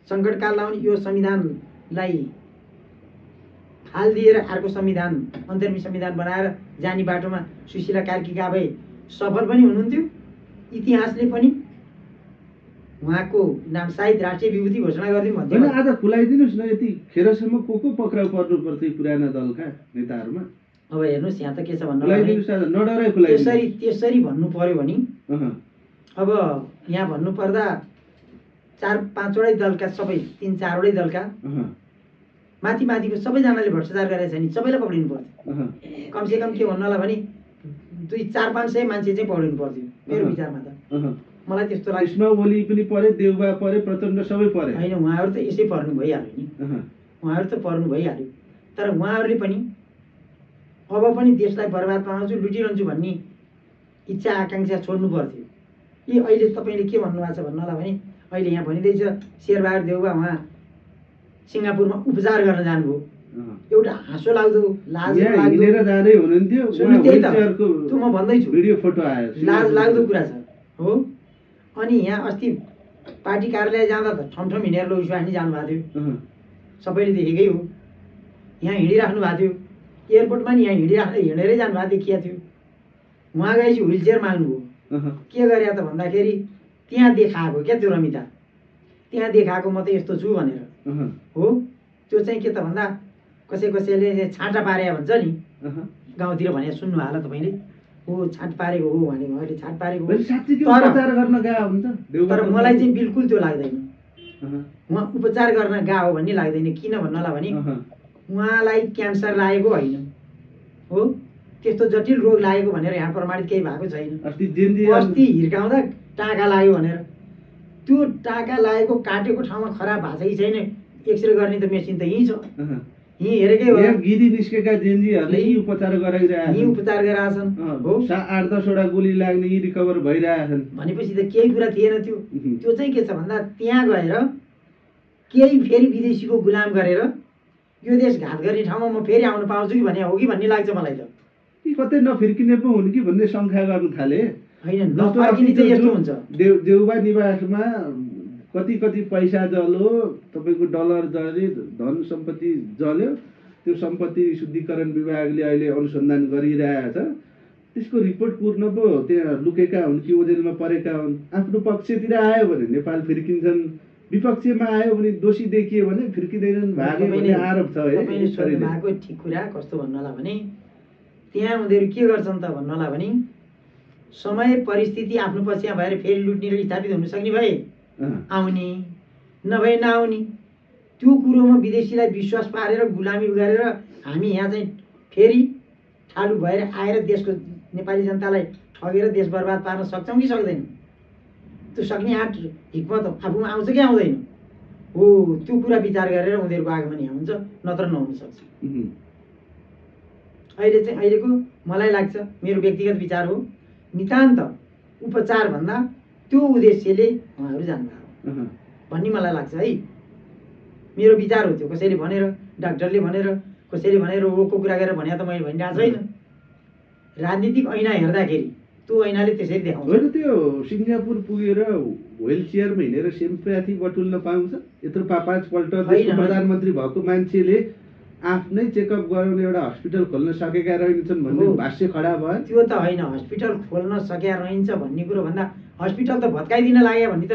सङ्कटकाल लाउने यो संविधानलाई हालिदिएर अर्को संविधान अन्तरिम संविधान बनाएर जाने बाटोमा सुशीला कार्कीका भए सफल पनि हुनुहुन्थ्यो। इतिहासले पनि उहाँको नाम सायद राष्ट्रिय विभूति घोषणा गरिदिउँ भन्थ्यो। होइन, आज खुलाइदिनुहोस् न, यति खेरसम्म को पक्राउ पर्नु पर्थ्यो पुराना दलका नेताहरूमा? अब हेर्नुहोस्, यहाँ त के छ भन्नु, त्यसरी भन्नु पर्यो भने अब यहाँ भन्नुपर्दा 4-5वटै दलका सबै 3-4वटै दलका माथिको सबैजनाले भ्रष्टाचार गरेको छ नि, सबैलाई पक्रिनु पर्थ्यो। कमसेकम के भन्नलाई भने 200-500 मान्छे चाहिँ पक्रिनु पर्थ्यो मेरो विचारमा त। मलाई त्यस्तो लाग्छ। यसमा ओली पनि परे, देउबा परे, प्रचण्ड सबै परे। होइन, उहाँहरू त यसै पर्नु भइहाल्यो नि, उहाँहरू त पर्नु भइहाल्यो। तर उहाँहरूले पनि अब पनि देशलाई बर्बाद बनाउँछु, लुटिरहन्छु भन्ने इच्छा आकाङ्क्षा छोड्नु पर्थ्यो। यी अहिले तपाईँले के भन्नुभएको छ भन्नु होला भने अहिले यहाँ भनिँदैछ शेरबहादुर देउवा उहाँ सिङ्गापुरमा उपचार गर्न जानुभयो। एउटा हाँसो लाग्दो लाज जाँदै हुनुहुन्थ्यो, त्यो म भन्दैछु, भिडियो फोटो आयो, लाज लाग्दो कुरा छ हो। अनि यहाँ अस्ति पार्टी कार्यालय जाँदा त ठमठम हिँडेर लौसुवा नि जानुभएको थियो, सबैले देखेकै हो। यहाँ हिँडिराख्नु भएको थियो, एयरपोर्टमा नि यहाँ हिँडेरै जानुभएको देखिया थियो। उहाँ गएपछि व्हिल चेयर माग्नुभयो। के गरे त भन्दाखेरि त्यहाँ देखाएको क्या त्यो रमिता, त्यहाँ देखाएको म त यस्तो छु भनेर हो। त्यो चाहिँ के त भन्दा कसैले छाँटा पारे भन्छ नि गाउँतिर भने सुन्नुभयो होला तपाईँले, हो छाँट पारेको हो भने मैले छाँट पारेको तर मलाई चाहिँ बिल्कुल त्यो लाग्दैन। उहाँ उपचार गर्न गएको हो भन्ने लाग्दैन। किन भन्नु होला भने उहाँलाई क्यान्सर लागेको होइन हो, त्यस्तो जटिल रोग लागेको भनेर यहाँ प्रमाणित केही भएको छैन। अस्ति हिर्काउँदा टाँका लाग्यो भनेर, त्यो टाँका लागेको काटेको ठाउँमा खराब भएको छ कि छैन एक्सरे गर्ने त मेसिन त यहीँ छ, यहीँ हेरेकै हो। गिरी निस्केका जेन्जीहरूले यी उपचार गराइरहेछन् हो। 8-10 वटा गोली लाग्ने यी रिकभर भइरहेछन् भनेपछि त केही कुरा थिएन त्यो। त्यो चाहिँ के छ भन्दा त्यहाँ गएर केही फेरि विदेशीको गुलाम गरेर यो देश घात गर्ने ठाउँमा म फेरि आउन पाउँछु कि भने हो कि भन्ने लाग्छ मलाई त। कतै नफिर्किने पो हुन् कि भन्ने शङ्का गर्नु थाले। होइन नफर्किने चाहिँ यस्तो हुन्छ, देउबा निवासमा कति पैसा जल्यो, तपाईँको डलर जल्यो, धन सम्पत्ति जल्यो। त्यो सम्पत्ति शुद्धिकरण विभागले अहिले अनुसन्धान गरिरहेछ। त्यसको रिपोर्ट पूर्ण पो त्यहाँ लुकेका हुन् कि ओजेलमा परेका हुन्। आफ्नो पक्षतिर आयो भने नेपाल फिर्किन्छन्, विपक्षमा आयो भने दोषी देखियो भने फिर्किँदैनन् भागे भन्ने आरोप छ है। भएको ठिक कुरा कस्तो भन्नु होला भने त्यहाँ उनीहरू के गर्छन् त भन्नु होला भने समय परिस्थिति आफ्नो पक्षमा भएर फेरि लुट्ने र स्थापित हुन सक्ने भए आउने, नभए नआउने। त्यो कुरोमा विदेशीलाई विश्वास पारेर गुलामी गरेर हामी यहाँ चाहिँ फेरि ठालु भएर आएर देशको नेपाली जनतालाई ठगेर देश बर्बाद पार्न सक्छौँ कि सक्दैनौँ? त्यो सक्ने आँट हिक्मत आफूमा आउँछ कि आउँदैन हो। त्यो कुरा विचार गरेर उनीहरूको आगमन यहाँ हुन्छ, नत्र नहुन सक्छ। अहिलेको मलाई लाग्छ, मेरो व्यक्तिगत विचार हो, नितान्त उपचार भन्दा त्यो उद्देश्यले उहाँहरू जानुभएको भन्ने मलाई लाग्छ है। मेरो विचार हो त्यो। कसैले भनेर, डाक्टरले भनेर, कसैले भनेर ओको कुरा गरेर भने त मैले भनिरहेको छैन। राजनीतिक ऐना हेर्दाखेरि त्यो ऐनाले त्यसरी देखाउँछ। होइन त्यो सिङ्गापुर पुगेर व्हिल चेयरमा हिँडेर सिम्प्याथी बटुल्न पाउँछ? यत्रो 5 पल्ट प्रधानमन्त्री भएको मान्छेले आफ्नै चेकअप गराउने एउटा हस्पिटल खोल्न सकेका रहन्छन् भन्ने भाष्य खडा भयो। त्यो त होइन, हस्पिटल खोल्न सकेका रहन्छ भन्ने कुरो भन्दा हस्पिटल त भत्काइदिन लाग्यो भने त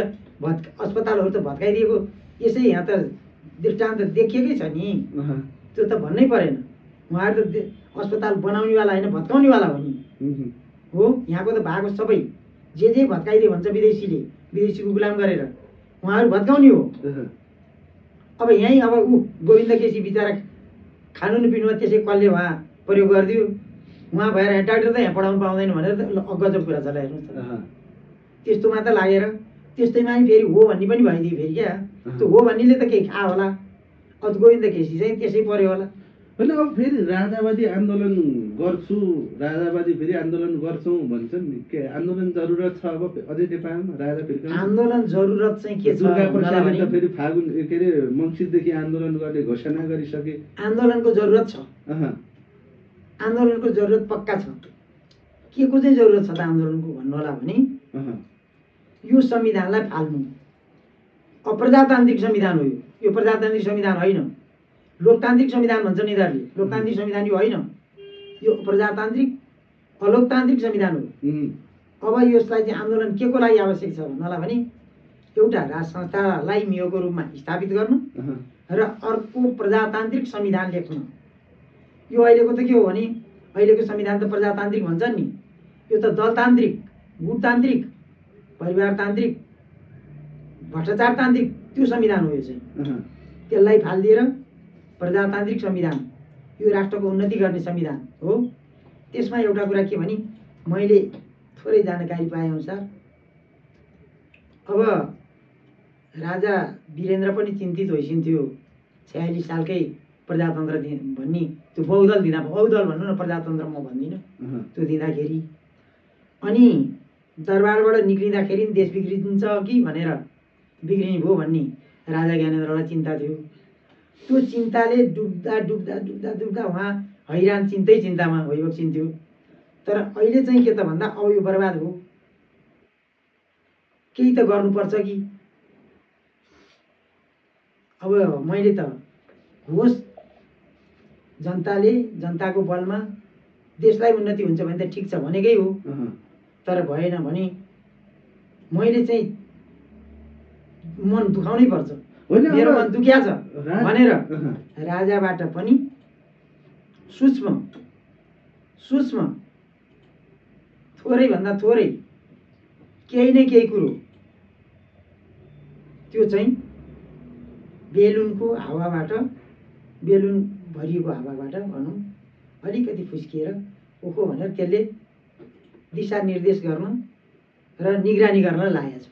अस्पतालहरू त भत्काइदिएको यसै यहाँ त दृष्टान्त देखिएकै छ नि। त्यो त भन्नै परेन। उहाँहरू त अस्पताल बनाउनेवाला होइन भत्काउनेवाला हो नि हो। यहाँको त भएको सबै जे भत्काइदिए भन्छ विदेशीले, विदेशीको गुलाम गरेर उहाँहरू भत्काउने हो। अब यहीँ अब गोविन्द केसी बिचरा खानु पिनुमा त्यसै कसले उहाँ प्रयोग गरिदियो, उहाँ भएर डाक्टर त यहाँ पढाउनु पाउँदैन भनेर गजब कुरा छ। हेर्नुहोस् त, त्यस्तोमा त लागेर त्यस्तैमा नि फेरि हो भन्ने पनि भइदियो फेरि क्या। त्यो हो भन्नेले त केही खा होला, अब गोविन्द केसी चाहिँ त्यसै पर्यो होला। होइन अब फेरि राजावादी आन्दोलन गर्छु, राजावादी फेरि आन्दोलन गर्छौँ भन्छन् नि। के आन्दोलन जरुरत छ अब अझै नेपालमा? राजा फेरि आन्दोलन जरुरत चाहिँ के छ? फेरि फागुन के अरे मङ्सिरदेखि आन्दोलन गर्ने घोषणा गरिसके। आन्दोलनको जरुरत छ, आन्दोलनको जरुरत पक्का छ। के को चाहिँ जरुरत छ त आन्दोलनको भन्नु होला भने यो संविधानलाई फाल्नु। अप्रजातान्त्रिक संविधान हो यो प्रजातान्त्रिक संविधान होइन। लोकतान्त्रिक संविधान भन्छ यिनीहरूले, लोकतान्त्रिक संविधान यो होइन, यो प्रजातान्त्रिक अलोकतान्त्रिक संविधान हो। अब यसलाई चाहिँ आन्दोलन के को लागि आवश्यक छ भन्नु होला भने एउटा राज संस्थालाई नियोगको रूपमा स्थापित गर्नु र अर्को प्रजातान्त्रिक संविधान लेख्नु। यो अहिलेको त के हो भने अहिलेको संविधान त प्रजातान्त्रिक भन्छन् नि, यो त दलतान्त्रिक, गुटतान्त्रिक, परिवारतान्त्रिक, भ्रष्टाचारतान्त्रिक त्यो संविधान हो। यो चाहिँ त्यसलाई फालिदिएर प्रजातान्त्रिक संविधान, यो राष्ट्रको उन्नति गर्ने संविधान हो। त्यसमा एउटा कुरा के भने मैले थोरै जानकारी पाए अनुसार अब राजा वीरेन्द्र पनि चिन्तित भइसिन्थ्यो 46 सालकै प्रजातन्त्र भन्ने त्यो बहुदल दिँदा, बहुदल भन्नु न प्रजातन्त्र म भन्दिनँ, त्यो दिँदाखेरि अनि दरबारबाट निक्लिँदाखेरि देश बिग्रिन्छ कि भनेर बिग्रिने भयो भन्ने राजा ज्ञानेन्द्रलाई चिन्ता थियो। त्यो चिन्ताले डुब्दा डुब्दा डुब्दा डुब्दा उहाँ हैरान चिन्तामा भइबक्सिन्थ्यो। तर अहिले चाहिँ के त भन्दा अब यो बर्बाद हो, केही त गर्नुपर्छ कि। अब मैले त होस् जनताले जनताको बलमा देशलाई उन्नति हुन्छ भने त ठिक छ भनेकै हो, तर भएन भने मैले चाहिँ मन दुखाउनै पर्छ। मेरो मन दुख्या छ भनेर राजाबाट पनि सूक्ष्म थोरै भन्दा थोरै केही न केही कुरो त्यो चाहिँ बेलुनको हावाबाट, बेलुन भरिएको हावाबाट भनौँ अलिकति फुस्किएर ओहो भनेर त्यसले दिशानिर्देश गर्न र निगरानी गर्न लागेको छ।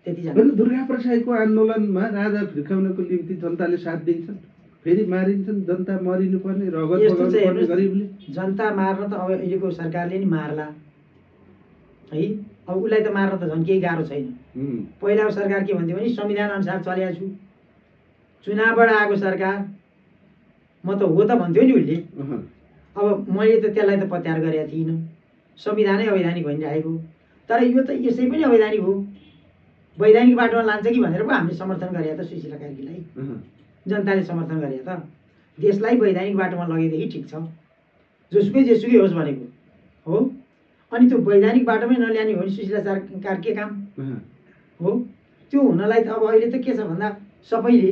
त्यति जान्छ। दुर्गाप्रसादको आन्दोलनमा राजा फिर्काउनको निम्ति जनताले साथ दिन्छन्, फेरि मारिन्छन्, जनता मरिनुपर्ने, रगत बगाउनुपर्ने गरिबले। जनता मार्न त अब अहिलेको सरकारले नि मार्ला है। अब उसलाई त मार्न त झन् केही गाह्रो छैन। पहिलाको सरकार के भन्थ्यो भने संविधान अनुसार चलेको छु, चुनावबाट आएको सरकार म त हो त भन्थ्यो नि उसले। अब मैले त त्यसलाई त पत्यार गरेका थिइनँ, संविधानै अवैधानिक भनिरहेको। तर यो त यसै पनि अवैधानिक हो, वैधानिक बाटोमा लान्छ कि भनेर पो हामीले समर्थन गरे त सुशीला कार्कीलाई। जनताले समर्थन गरे त देशलाई वैधानिक बाटोमा लगेदेखि ठिक छ, जोसुकै जेसुकै होस् भनेको हो। अनि त्यो वैधानिक बाटोमै नल्याने हो भने सुशीला कार्की काम हो। त्यो हुनलाई त अब अहिले त के छ भन्दा सबैले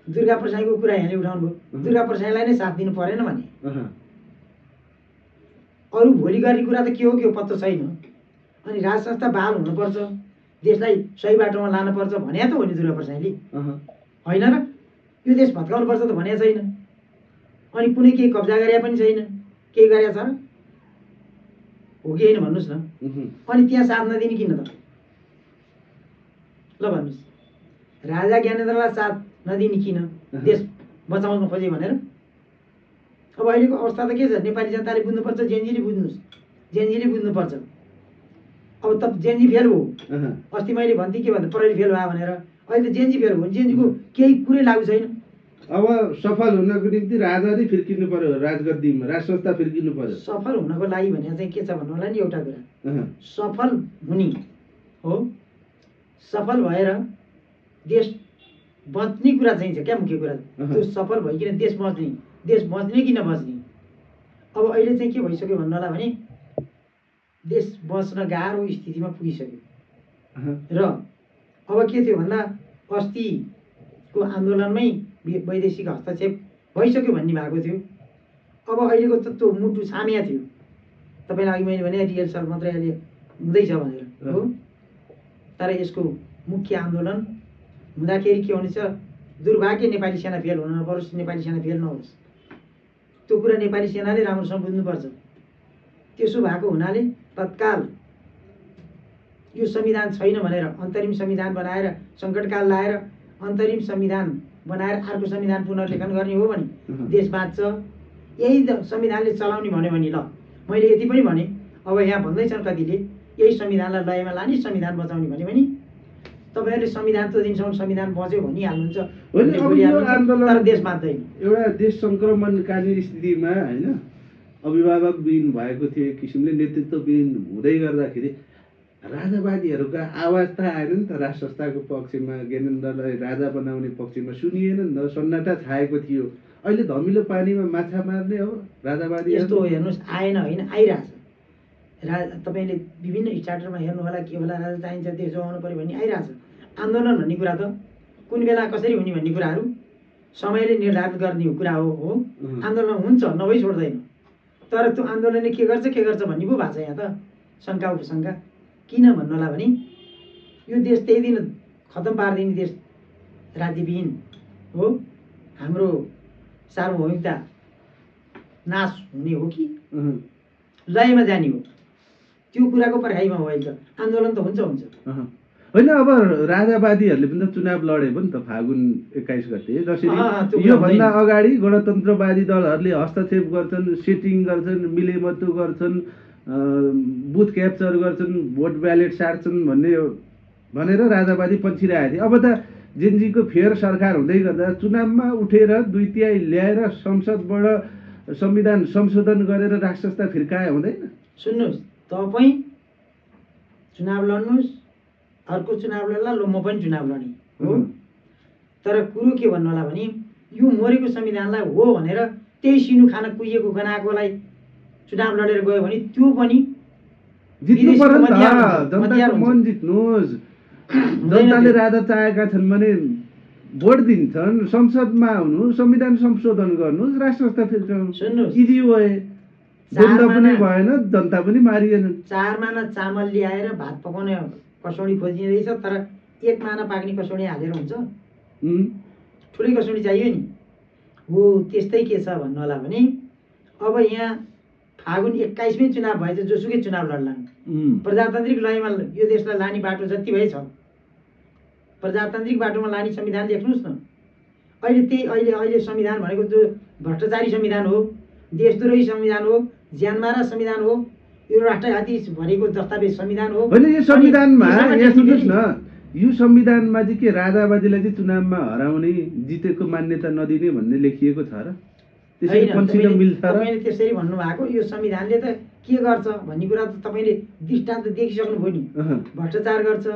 दुर्गाप्रसादको कुरा यहाँले उठाउनु भयो, दुर्गाप्रसादलाई नै साथ दिनु परेन भने अरू भोलि गर्ने कुरा त के हो पत्तो छैन। अनि राज संस्था बहाल हुनुपर्छ, देशलाई सही बाटोमा लानुपर्छ भने त हो नि दुर्गाप्रसादले, होइन र? यो देश भत्काउनुपर्छ त भनेको छैन। अनि कुनै केही कब्जा गरे पनि छैन, केही गरेको छ हो कि होइन भन्नुहोस् न। अनि त्यहाँ साथ नदिने किन त? ल भन्नुहोस्, राजा ज्ञानेन्द्रलाई साथ नदिने किन देश बचाउनु खोजे भनेर? अब अहिलेको अवस्था त के छ, नेपाली जनताले बुझ्नुपर्छ, जेनजीले बुझ्नुहोस्, जेनजीले बुझ्नुपर्छ। अब त जेनजी फेल हो। अस्ति मैले भन्थेँ के भन्दा प्रहरी फेल भयो भनेर, अहिले त जेनजी फेल हो। जेनजीको केही कुरै लागु छैन। अब सफल हुनको निम्ति राजा नै फिर्किनु पर्यो, राजगद्दीमा राज संस्था फिर्किनु पर्यो। सफल हुनको लागि भने चाहिँ के छ भन्नु होला नि, एउटा कुरा सफल हुने हो। सफल भएर देश बच्ने कुरा चाहिँ छ क्या, मुख्य कुरा त्यो सफल भइकन देश बच्ने कि नबच्ने। अब अहिले चाहिँ के भइसक्यो भन्नु होला भने देश बच्न गाह्रो स्थितिमा पुगिसक्यो। र अब के थियो भन्दा अस्तिको आन्दोलनमै वैदेशिक हस्तक्षेप भइसक्यो भन्ने भएको थियो। अब अहिलेको त त्यो मुटु छामिया थियो। तपाईँलाई अघि मैले भने रिहर्सल मात्रै अहिले हुँदैछ भनेर हो। तर यसको मुख्य आन्दोलन हुँदाखेरि के हुनेछ, दुर्भाग्य नेपाली सेना फेल हुन नपरोस्, नेपाली सेना फेल नहोस्। त्यो कुरा नेपाली सेनाले राम्रोसँग बुझ्नुपर्छ। त्यसो भएको हुनाले तत्काल यो संविधान छैन भनेर अन्तरिम संविधान बनाएर सङ्कटकाल लाएर अन्तरिम संविधान बनाएर अर्को संविधान पुनर्लेखन गर्ने हो भने देश बाँच्छ। यही संविधानले चलाउने भन्यो भने ल मैले यति पनि भने, अब यहाँ भन्दैछन् कतिले यही संविधानलाई लयमा लाने, संविधान बचाउने भन्यो भने तपाईँहरूले संविधान त दिनसम्म संविधान बच्यो भनिहाल्नुहुन्छ, तर देश बाँच्दैन। एउटा देश सङ्क्रमणकालीन स्थितिमा होइन, अभिभावकविहीन भएको थियो, एक किसिमले नेतृत्वविहीन हुँदै गर्दाखेरि राजावादीहरूका आवाज त आएन नि त। राज संस्थाको पक्षमा ज्ञानेन्द्रलाई राजा बनाउने पक्षमा सुनिएन नि त, सन्नाटा छाएको थियो। अहिले धमिलो पानीमा माछा मार्ने हो राजावादी। यस्तो हेर्नुहोस्, आएन होइन, आइरहेछ। तपाईँले विभिन्न स्टार्टरमा हेर्नु होला, के होला, राजा चाहिन्छ, देश जोगाउनु पर्यो भन्ने आइरहेछ। आन्दोलन भन्ने कुरा त कुन बेला कसरी हुने भन्ने कुराहरू समयले निर्धारित गर्ने कुरा हो। आन्दोलन हुन्छ, नभई छोड्दैन। तर त्यो आन्दोलनले के गर्छ भन्ने पो भएको छ यहाँ त, शङ्का उपशङ्का। किन भन्नु होला भने यो देश त्यही दिन खतम पारिदिने देश राज्यविहीन हो, हाम्रो सार्वभौमिकता नाश हुने हो कि लयमा जाने हो, त्यो कुराको पर्खाइमा हो। अहिले त आन्दोलन त हुन्छ होइन। अब राजावादीहरूले पनि त चुनाव लडे पनि त फागुन 21 गते। जसरी योभन्दा अगाडि गणतन्त्रवादी दलहरूले हस्तक्षेप गर्छन्, सेटिङ गर्छन्, मिलेमतो गर्छन्, बुथ क्याप्चर गर्छन्, भोट ब्यालेट साट्छन् भनेर राजावादी पन्छिरहेको थिए। अब त जेनजीको फेर सरकार हुँदै गर्दा चुनावमा उठेर 2/3 ल्याएर संसदबाट संविधान संशोधन गरेर राष्ट्र संस्था फिर्काए हुँदैन? सुन्नुहोस्, तपाईँ चुनाव लड्नुहोस्, अर्को चुनाव लड्ला, ल म पनि चुनाव लडेँ हो, तर कुरो के भन्नु होला भने यो मरेको संविधानलाई हो भनेर त्यही सिनु खान कुहिएको गनाएकोलाई चुनाव लडेर गयो भने त्यो पनि जित्नु पर्यो नि त, जनताको मन जित्नुहोस्। जनताले राजा चाहेका छन् भने भोट दिन्छन्, संसदमा आउनु, संविधान संशोधन गर्नुहोस्, राष्ट्र संस्था फिर्काउनु। सुन्नुहोस्, इजी भए, द्वन्द्व पनि भएन, जनता पनि मारिएन। 4 माना चामल ल्याएर भात पकाउने कसौडी खोजिँदैछ, तर 1 माना पाक्ने कसौडी हालेर हुन्छ? ठुलै कसौडी चाहियो नि। हो त्यस्तै के छ भन्नु होला भने अब यहाँ फागुन 21मै चुनाव भएछ, जोसुकै चुनाव लड्लान्। प्रजातान्त्रिक लयमा यो देशलाई लाने बाटो जति भए छ, प्रजातान्त्रिक बाटोमा लाने संविधान लेख्नुहोस् न। अहिले संविधान भनेको जो भ्रष्टाचारी संविधान हो, देशद्रोही संविधान हो, ज्यानमारा संविधान हो, यो राष्ट्रघाती भरेको दस्तावेज संविधान हो। होइन, यो संविधानमा यहाँ सुन्नुहोस् न, यो संविधानमा चाहिँ के राजावादीलाई चाहिँ चुनावमा हराउने, जितेको मान्यता नदिने भन्ने लेखिएको छ र? त्यसरी पन्छिन मिल्छ र? तपाईँले त्यसरी भन्नुभएको, यो संविधानले त के गर्छ भन्ने कुरा त तपाईँले दृष्टान्त देखिसक्नुभयो नि। भ्रष्टाचार गर्छ।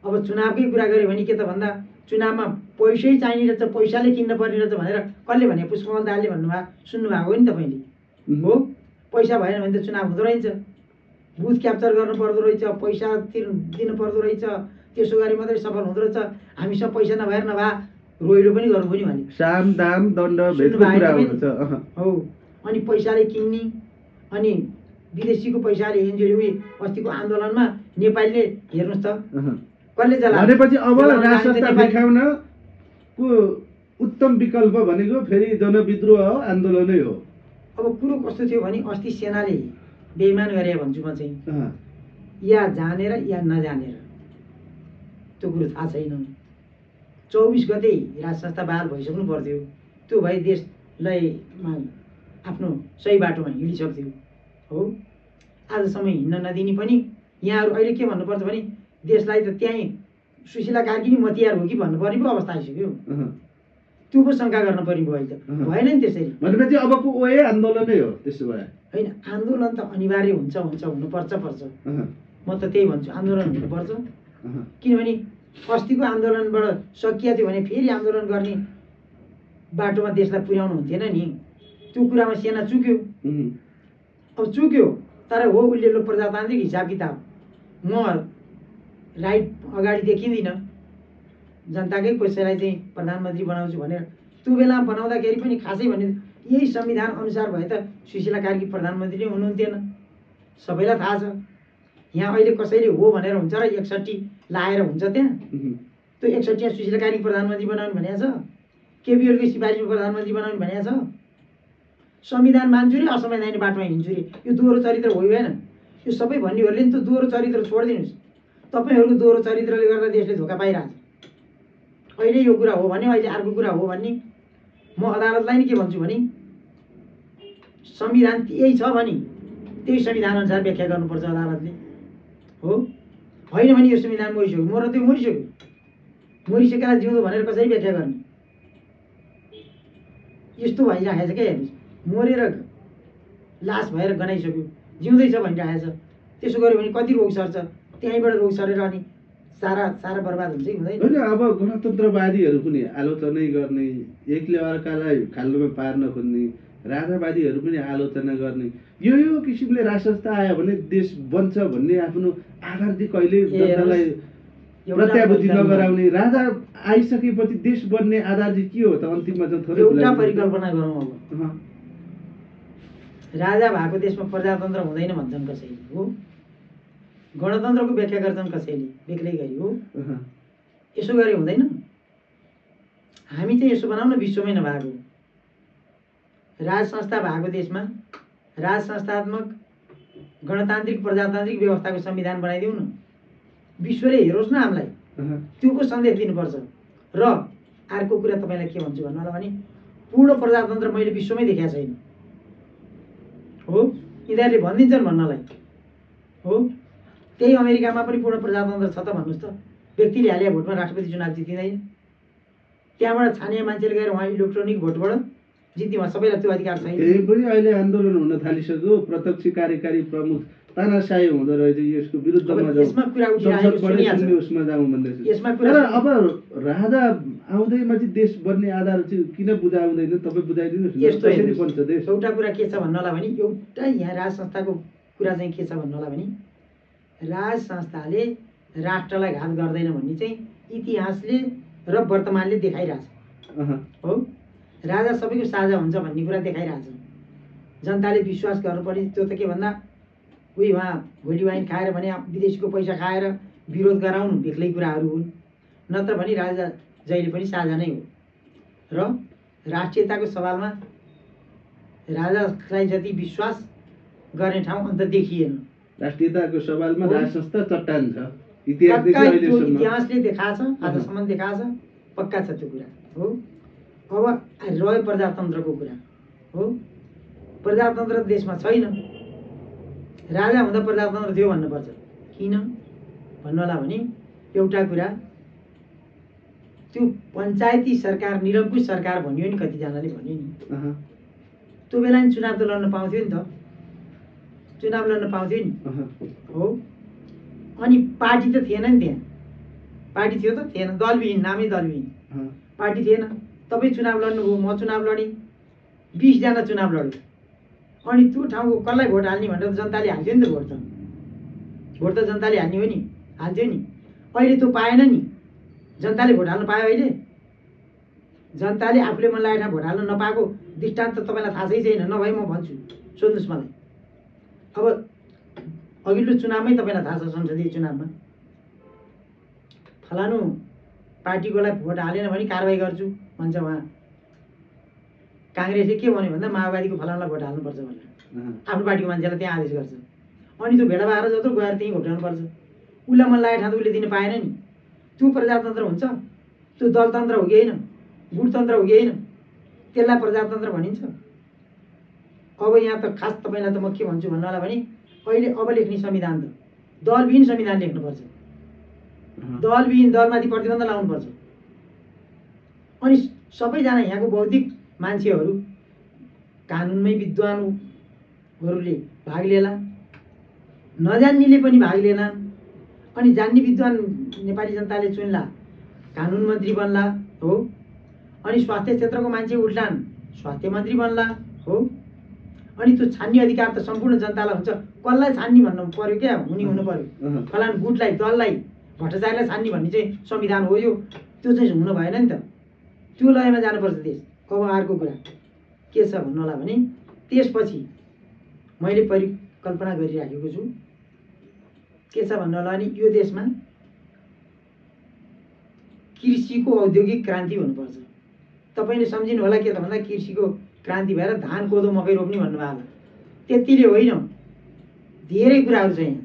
अब चुनावकै कुरा गऱ्यो भने के त भन्दा चुनावमा पैसै चाहिने रहेछ, पैसाले किन्न पर्ने रहेछ भनेर कसले भने? पुष्पकमल दाहालले भन्नुभयो, सुन्नुभएको हो नि तपाईँले हो। पैसा भएन भने त चुनाव हुँदो रहेछ, बुथ क्याप्चर गर्नु पर्दो रहेछ, पैसा दिनु पर्दो रहेछ, त्यसो गरे मात्रै सफल हुँदो रहेछ। हामीसँग पैसा नभएर नभए रोइडो पनि गर्नुभयो नि भने। साम दाम दण्ड भेटको कुरा हुन्छ हो। अनि पैसाले किन्ने, अनि विदेशीको पैसाले एनजिओले अस्तिको आन्दोलनमा नेपालीले हेर्नुहोस् त कसले जला भनेपछि अब राष्ट्र संस्था देखाउनको उत्तम विकल्प भनेको फेरि जनविद्रोह हो, आन्दोलनै हो। अब कुरो कस्तो थियो भने अस्ति सेनाले बेइमान गरे भन्छु म चाहिँ, या जानेर या नजानेर, त्यो कुरो थाहा छैन। 24 गते राष्ट्र संस्था बहाल भइसक्नु पर्थ्यो, त्यो भए देशलाई आफ्नो सही बाटोमा हिँडिसक्थ्यो हो। आजसम्म हिँड्न नदिने पनि यहाँहरू अहिले के भन्नुपर्छ भने देशलाई त त्यहीँ सुशीला कार्की नि मतियार हो कि भन्नुपर्ने पो अवस्था आइसक्यो। त्यो पो शङ्का गर्न पर्ने भयो अहिले त, भएन नि त्यसरी। भनेपछि अबको ओए आन्दोलनै हो त्यसो भए? होइन, आन्दोलन त अनिवार्य हुन्छ हुनुपर्छ। म त त्यही भन्छु, आन्दोलन हुनुपर्छ। किनभने अस्तिको आन्दोलनबाट सकिया थियो भने फेरि आन्दोलन गर्ने बाटोमा देशलाई पुर्याउनु हुन्थेन नि। त्यो कुरामा सेना चुक्यो। अब चुक्यो, तर हो उसले लो प्रजातान्त्रिक हिसाब किताब, म राइट अगाडि देखिँदिनँ, जनताकै कसैलाई चाहिँ प्रधानमन्त्री बनाउँछु भनेर। त्यो बेलामा बनाउँदाखेरि पनि खासै भने यही संविधान अनुसार भए त सुशीला कार्की प्रधानमन्त्री नै हुनुहुन्थेन, सबैलाई थाहा छ। यहाँ अहिले कसैले हो भनेर हुन्छ र 61 लाएर हुन्छ त्यहाँ? त्यो 61 सुशीला कार्की प्रधानमन्त्री बनाउनु भनेको छ? केपी ओलीको सिफारिसमा प्रधानमन्त्री बनाउनु भनेको छ? संविधान मान्छु रे, असंवैधानिक बाटोमा हिँड्छु रे, यो दोहोरो चरित्र हो भएन? यो सबै भन्नेहरूले नि त दोहोरो चरित्र छोडिदिनुहोस्। तपाईँहरूको दोहोरो चरित्रले गर्दा देशले धोका पाइरहेछ। अहिले यो कुरा हो भने अहिले अर्को कुरा हो भन्ने। म अदालतलाई नि के भन्छु भने संविधान यही छ भने त्यही संविधान अनुसार व्याख्या गर्नुपर्छ अदालतले हो। होइन भने यो संविधान मरिसक्यो, मर त्यो मरिसक्यो, मरिसकेर जिउँदो भनेर कसरी व्याख्या गर्ने? यस्तो भइरहेको छ क्या, हेर्नुहोस्, मरेर लास भएर गनाइसक्यो, जिउँदैछ भनिरहेको छ। त्यसो गऱ्यो भने कति रोग सर्छ, त्यहीँबाट रोग सरेर अनि सारा बर्बाद हुन्छ कि हुँदैन? होइन, अब गणतन्त्रवादीहरू पनि आलोचनै गर्ने, एकले अर्कालाई खाल्डोमा पार्न खोज्ने, राजावादीहरू पनि आलोचना गर्ने, यो किसिमले राष्ट्र संस्था आयो भने देश बन्छ भन्ने आफ्नो आधार चाहिँ कहिले जनतालाई प्रत्याभूति नगराउने। राजा आइसकेपछि देश बन्ने आधार चाहिँ के हो त? अन्तिममा चाहिँ थोरै एउटा परिकल्पना गरौँ। अब राजा भएको देशमा प्रजातन्त्र हुँदैन भन्छन् कसैले हो, गणतन्त्रको व्याख्या गर्छन् कसैले बेग्लै गरी हो। यसो गरे हुँदैन? हामी चाहिँ यसो बनाउन, विश्वमै नभएको राज संस्था भएको देशमा राज संस्थात्मक गणतान्त्रिक प्रजातान्त्रिक व्यवस्थाको संविधान बनाइदिउँ न, विश्वले हेरोस् न हामीलाई, त्यो पो सन्देश दिनुपर्छ। र अर्को कुरा तपाईँलाई के भन्छु भन्नु होला भने पूर्ण प्रजातन्त्र मैले विश्वमै देखाएको छैन हो। यिनीहरूले भनिदिन्छन् भन्नलाई हो। त्यही अमेरिकामा पनि पूर्ण प्रजातन्त्र छ त भन्नुहोस् त। व्यक्तिले हाले भोटमा राष्ट्रपति चुनाव जितिँदैन। त्यहाँबाट छानिया मान्छेले गएर उहाँ इलेक्ट्रोनिक भोटबाट जित्ने उहाँ सबैलाई त्यो अधिकार छैन। यही पनि अहिले आन्दोलन हुन थालिसक्यो। प्रत्यक्ष कार्यकारी प्रमुख तानाशाही हुँदो रहेछ, यसको विरुद्धमा यसमा कुरा उठिरहेको उसमा जाउँ भन्दैछ। यसमा तर अब राजा आउँदैमा चाहिँ देश बन्ने आधार चाहिँ किन बुझाउँदैन? तपाईँ बुझाइदिनुहोस् न, कसरी बन्छ देश? एउटा कुरा के छ भन्नु होला भने, एउटा यहाँ राज संस्थाको कुरा चाहिँ के छ भन्नु होला भने, राज संस्थाले राष्ट्रलाई घात गर्दैन भन्ने चाहिँ इतिहासले र वर्तमानले देखाइरहेछ हो। राजा सबैको साझा हुन्छ भन्ने कुरा देखाइरहेछ। जनताले विश्वास गर्नुपर्ने। त्यो त के भन्दा उही उहाँ भोलि वाइन खाएर भने विदेशीको पैसा खाएर विरोध गराउनु बेग्लै कुराहरू हुन्। नत्र भने राजा जहिले पनि साझा नै हो। र राष्ट्रियताको सवालमा राजालाई जति विश्वास गर्ने ठाउँ अन्त देखिएन। राष्ट्रियताको सवालमा राज संस्था चट्टान छ। इतिहासले देखाछ, आजसम्म देखाछ, पक्का छ त्यो कुरा हो। अब रह्यो प्रजातन्त्रको कुरा हो। प्रजातन्त्र देशमा छैन। राजा हुँदा प्रजातन्त्र थियो भन्नुपर्छ। किन भन्नु होला भने, एउटा कुरा त्यो पञ्चायती सरकार, निरङ्कुश सरकार भनियो नि, कतिजनाले भन्यो नि। त्यो बेला नि चुनाव त लड्न पाउँथ्यो नि त, चुनाव लड्न पाउँथ्यो नि हो। अनि पार्टी त थिएन नि त्यहाँ। पार्टी थियो त थिएन, दलविहीन, नामै दलविहीन पार्टी थिएन। तपाईँ चुनाव लड्नुभयो, म चुनाव लडेँ, 20 जना चुनाव लड्यो। अनि त्यो ठाउँको कसलाई भोट हाल्ने भनेर जनताले हाल्थ्यो नि त भोट त। भोट त जनताले हाल्ने हो नि, हाल्थ्यो नि। अहिले त्यो पाएन नि। जनताले भोट हाल्न पायो अहिले? जनताले आफूले मन लागेको ठाउँ भोट हाल्न नपाएको दृष्टान्त त तपाईँलाई थाहा छैन। नभए म भन्छु, सोध्नुहोस् मलाई। अब अघिल्लो चुनावमै तपाईँलाई थाहा छ, संसदीय चुनावमा फलानु पार्टीकोलाई भोट हालेन भने कारवाही गर्छु भन्छ उहाँ। काङ्ग्रेसले के भन्यो भन्दा माओवादीको फलानुलाई भोट हाल्नुपर्छ भनेर आफ्नो पार्टीको मान्छेलाई त्यहाँ आदेश गर्छ। अनि त्यो भेडा बाह्र जत्रो गएर त्यहीँ भोटाउनुपर्छ। उसलाई मन लागेको ठाउँ त उसले दिन पाएन नि। त्यो प्रजातन्त्र हुन्छ? त्यो दलतन्त्र हो कि होइन? गुटतन्त्र हो कि होइन? त्यसलाई प्रजातन्त्र भनिन्छ? अब यहाँ त खास तपाईँलाई त म के भन्छु भन्नु होला भने, अहिले अब लेख्ने संविधान त दलविहीन संविधान लेख्नुपर्छ। दलविहीन, दलमाथि प्रतिबन्ध लाउनुपर्छ। अनि सबैजना यहाँको बौद्धिक मान्छेहरू, कानुनमै विद्वानहरूले भाग लिएला, नजान्नेले पनि भाग लिएला। अनि जान्ने विद्वान नेपाली जनताले चुन्ला, कानुन मन्त्री बन्ला हो। अनि स्वास्थ्य क्षेत्रको मान्छे उठ्लान्, स्वास्थ्य मन्त्री बन्ला हो। अनि त्यो छान्ने अधिकार त सम्पूर्ण जनतालाई हुन्छ। कसलाई छान्ने भन्नु पर्यो क्या, हुनु पर्यो। फलानु गुटलाई, दललाई, भ्रष्टाचारलाई छान्ने भन्ने चाहिँ संविधान हो यो। त्यो चाहिँ हुनु भएन नि त। त्यो लयमा जानुपर्छ देश। अब अर्को कुरा के छ भन्नु होला भने, त्यसपछि मैले परिकल्पना गरिराखेको छु। के छ भन्नु होला भने, यो देशमा कृषिको औद्योगिक क्रान्ति हुनुपर्छ। तपाईँले सम्झिनु होला के त भन्दा, कृषिको क्रान्ति भएर धान, कोदो, मकै रोप्ने भन्नुभयो होला। त्यतिले होइन, धेरै कुराहरू छ यहाँ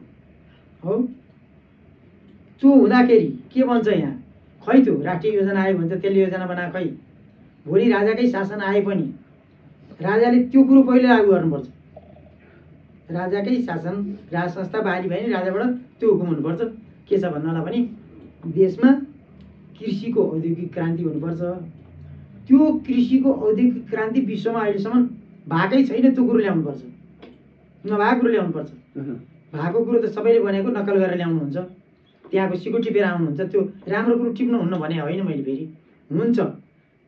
हो। त्यो हुँदाखेरि के भन्छ यहाँ, खै त्यो राष्ट्रिय योजना आयो भन्छ, त्यसले योजना बनाए खै। भोलि राजाकै शासन आए पनि राजाले त्यो कुरो पहिले लागू गर्नुपर्छ। राजाकै शासन, राज संस्था बाहिरी भयो भने राजाबाट त्यो हुकुम हुनुपर्छ। के छ भन्नु होला भने, देशमा कृषिको औद्योगिक क्रान्ति हुनुपर्छ। त्यो कृषिको औद्योगिक क्रान्ति विश्वमा अहिलेसम्म भएकै छैन। त्यो कुरो ल्याउनुपर्छ। नभएको कुरो ल्याउनुपर्छ। भएको कुरो त सबैले भनेको नक्कल गरेर ल्याउनुहुन्छ। त्यहाँको सिको टिपेर आउनुहुन्छ। त्यो राम्रो कुरो टिप्नुहुन्न भने होइन मैले फेरि, हुन्छ।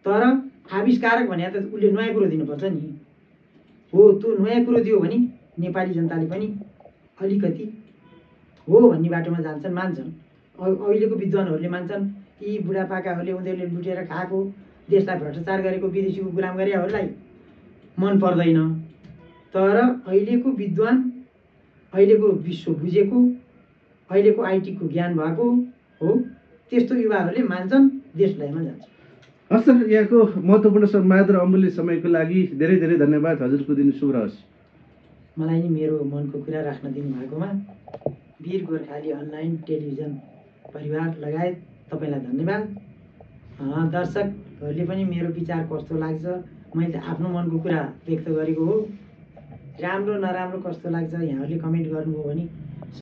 तर आविष्कारक भने त उसले नयाँ कुरो दिनुपर्छ नि हो। त्यो नयाँ कुरो दियो भने नेपाली जनताले पनि अलिकति हो भन्ने बाटोमा जान्छन्, मान्छन्। अहिलेको विद्वानहरूले मान्छन्, यी बुढापाकाहरूले उनीहरूले लुटेर खाएको, देशलाई भ्रष्टाचार गरेको, विदेशीको गुलाम गरेहरूलाई मन पर्दैन। तर अहिलेको विद्वान, अहिलेको विश्व बुझेको, अहिलेको आइटीको ज्ञान भएको हो, त्यस्तो युवाहरूले मान्छन्, देश लयमा जान्छ। हस् सर, यहाँको महत्त्वपूर्ण संवाद र अमूल्य समयको लागि धेरै धेरै धन्यवाद। हजुरको दिन शुभ रहोस्। मलाई नि मेरो मनको कुरा राख्न दिनुभएकोमा वीर गोर्खाली अनलाइन टेलिभिजन परिवार लगायत तपाईँलाई धन्यवाद। दर्शकहरूले पनि मेरो विचार कस्तो लाग्छ, मैले आफ्नो मनको कुरा व्यक्त गरेको हो। राम्रो नराम्रो कस्तो लाग्छ यहाँहरूले कमेन्ट गर्नुभयो भने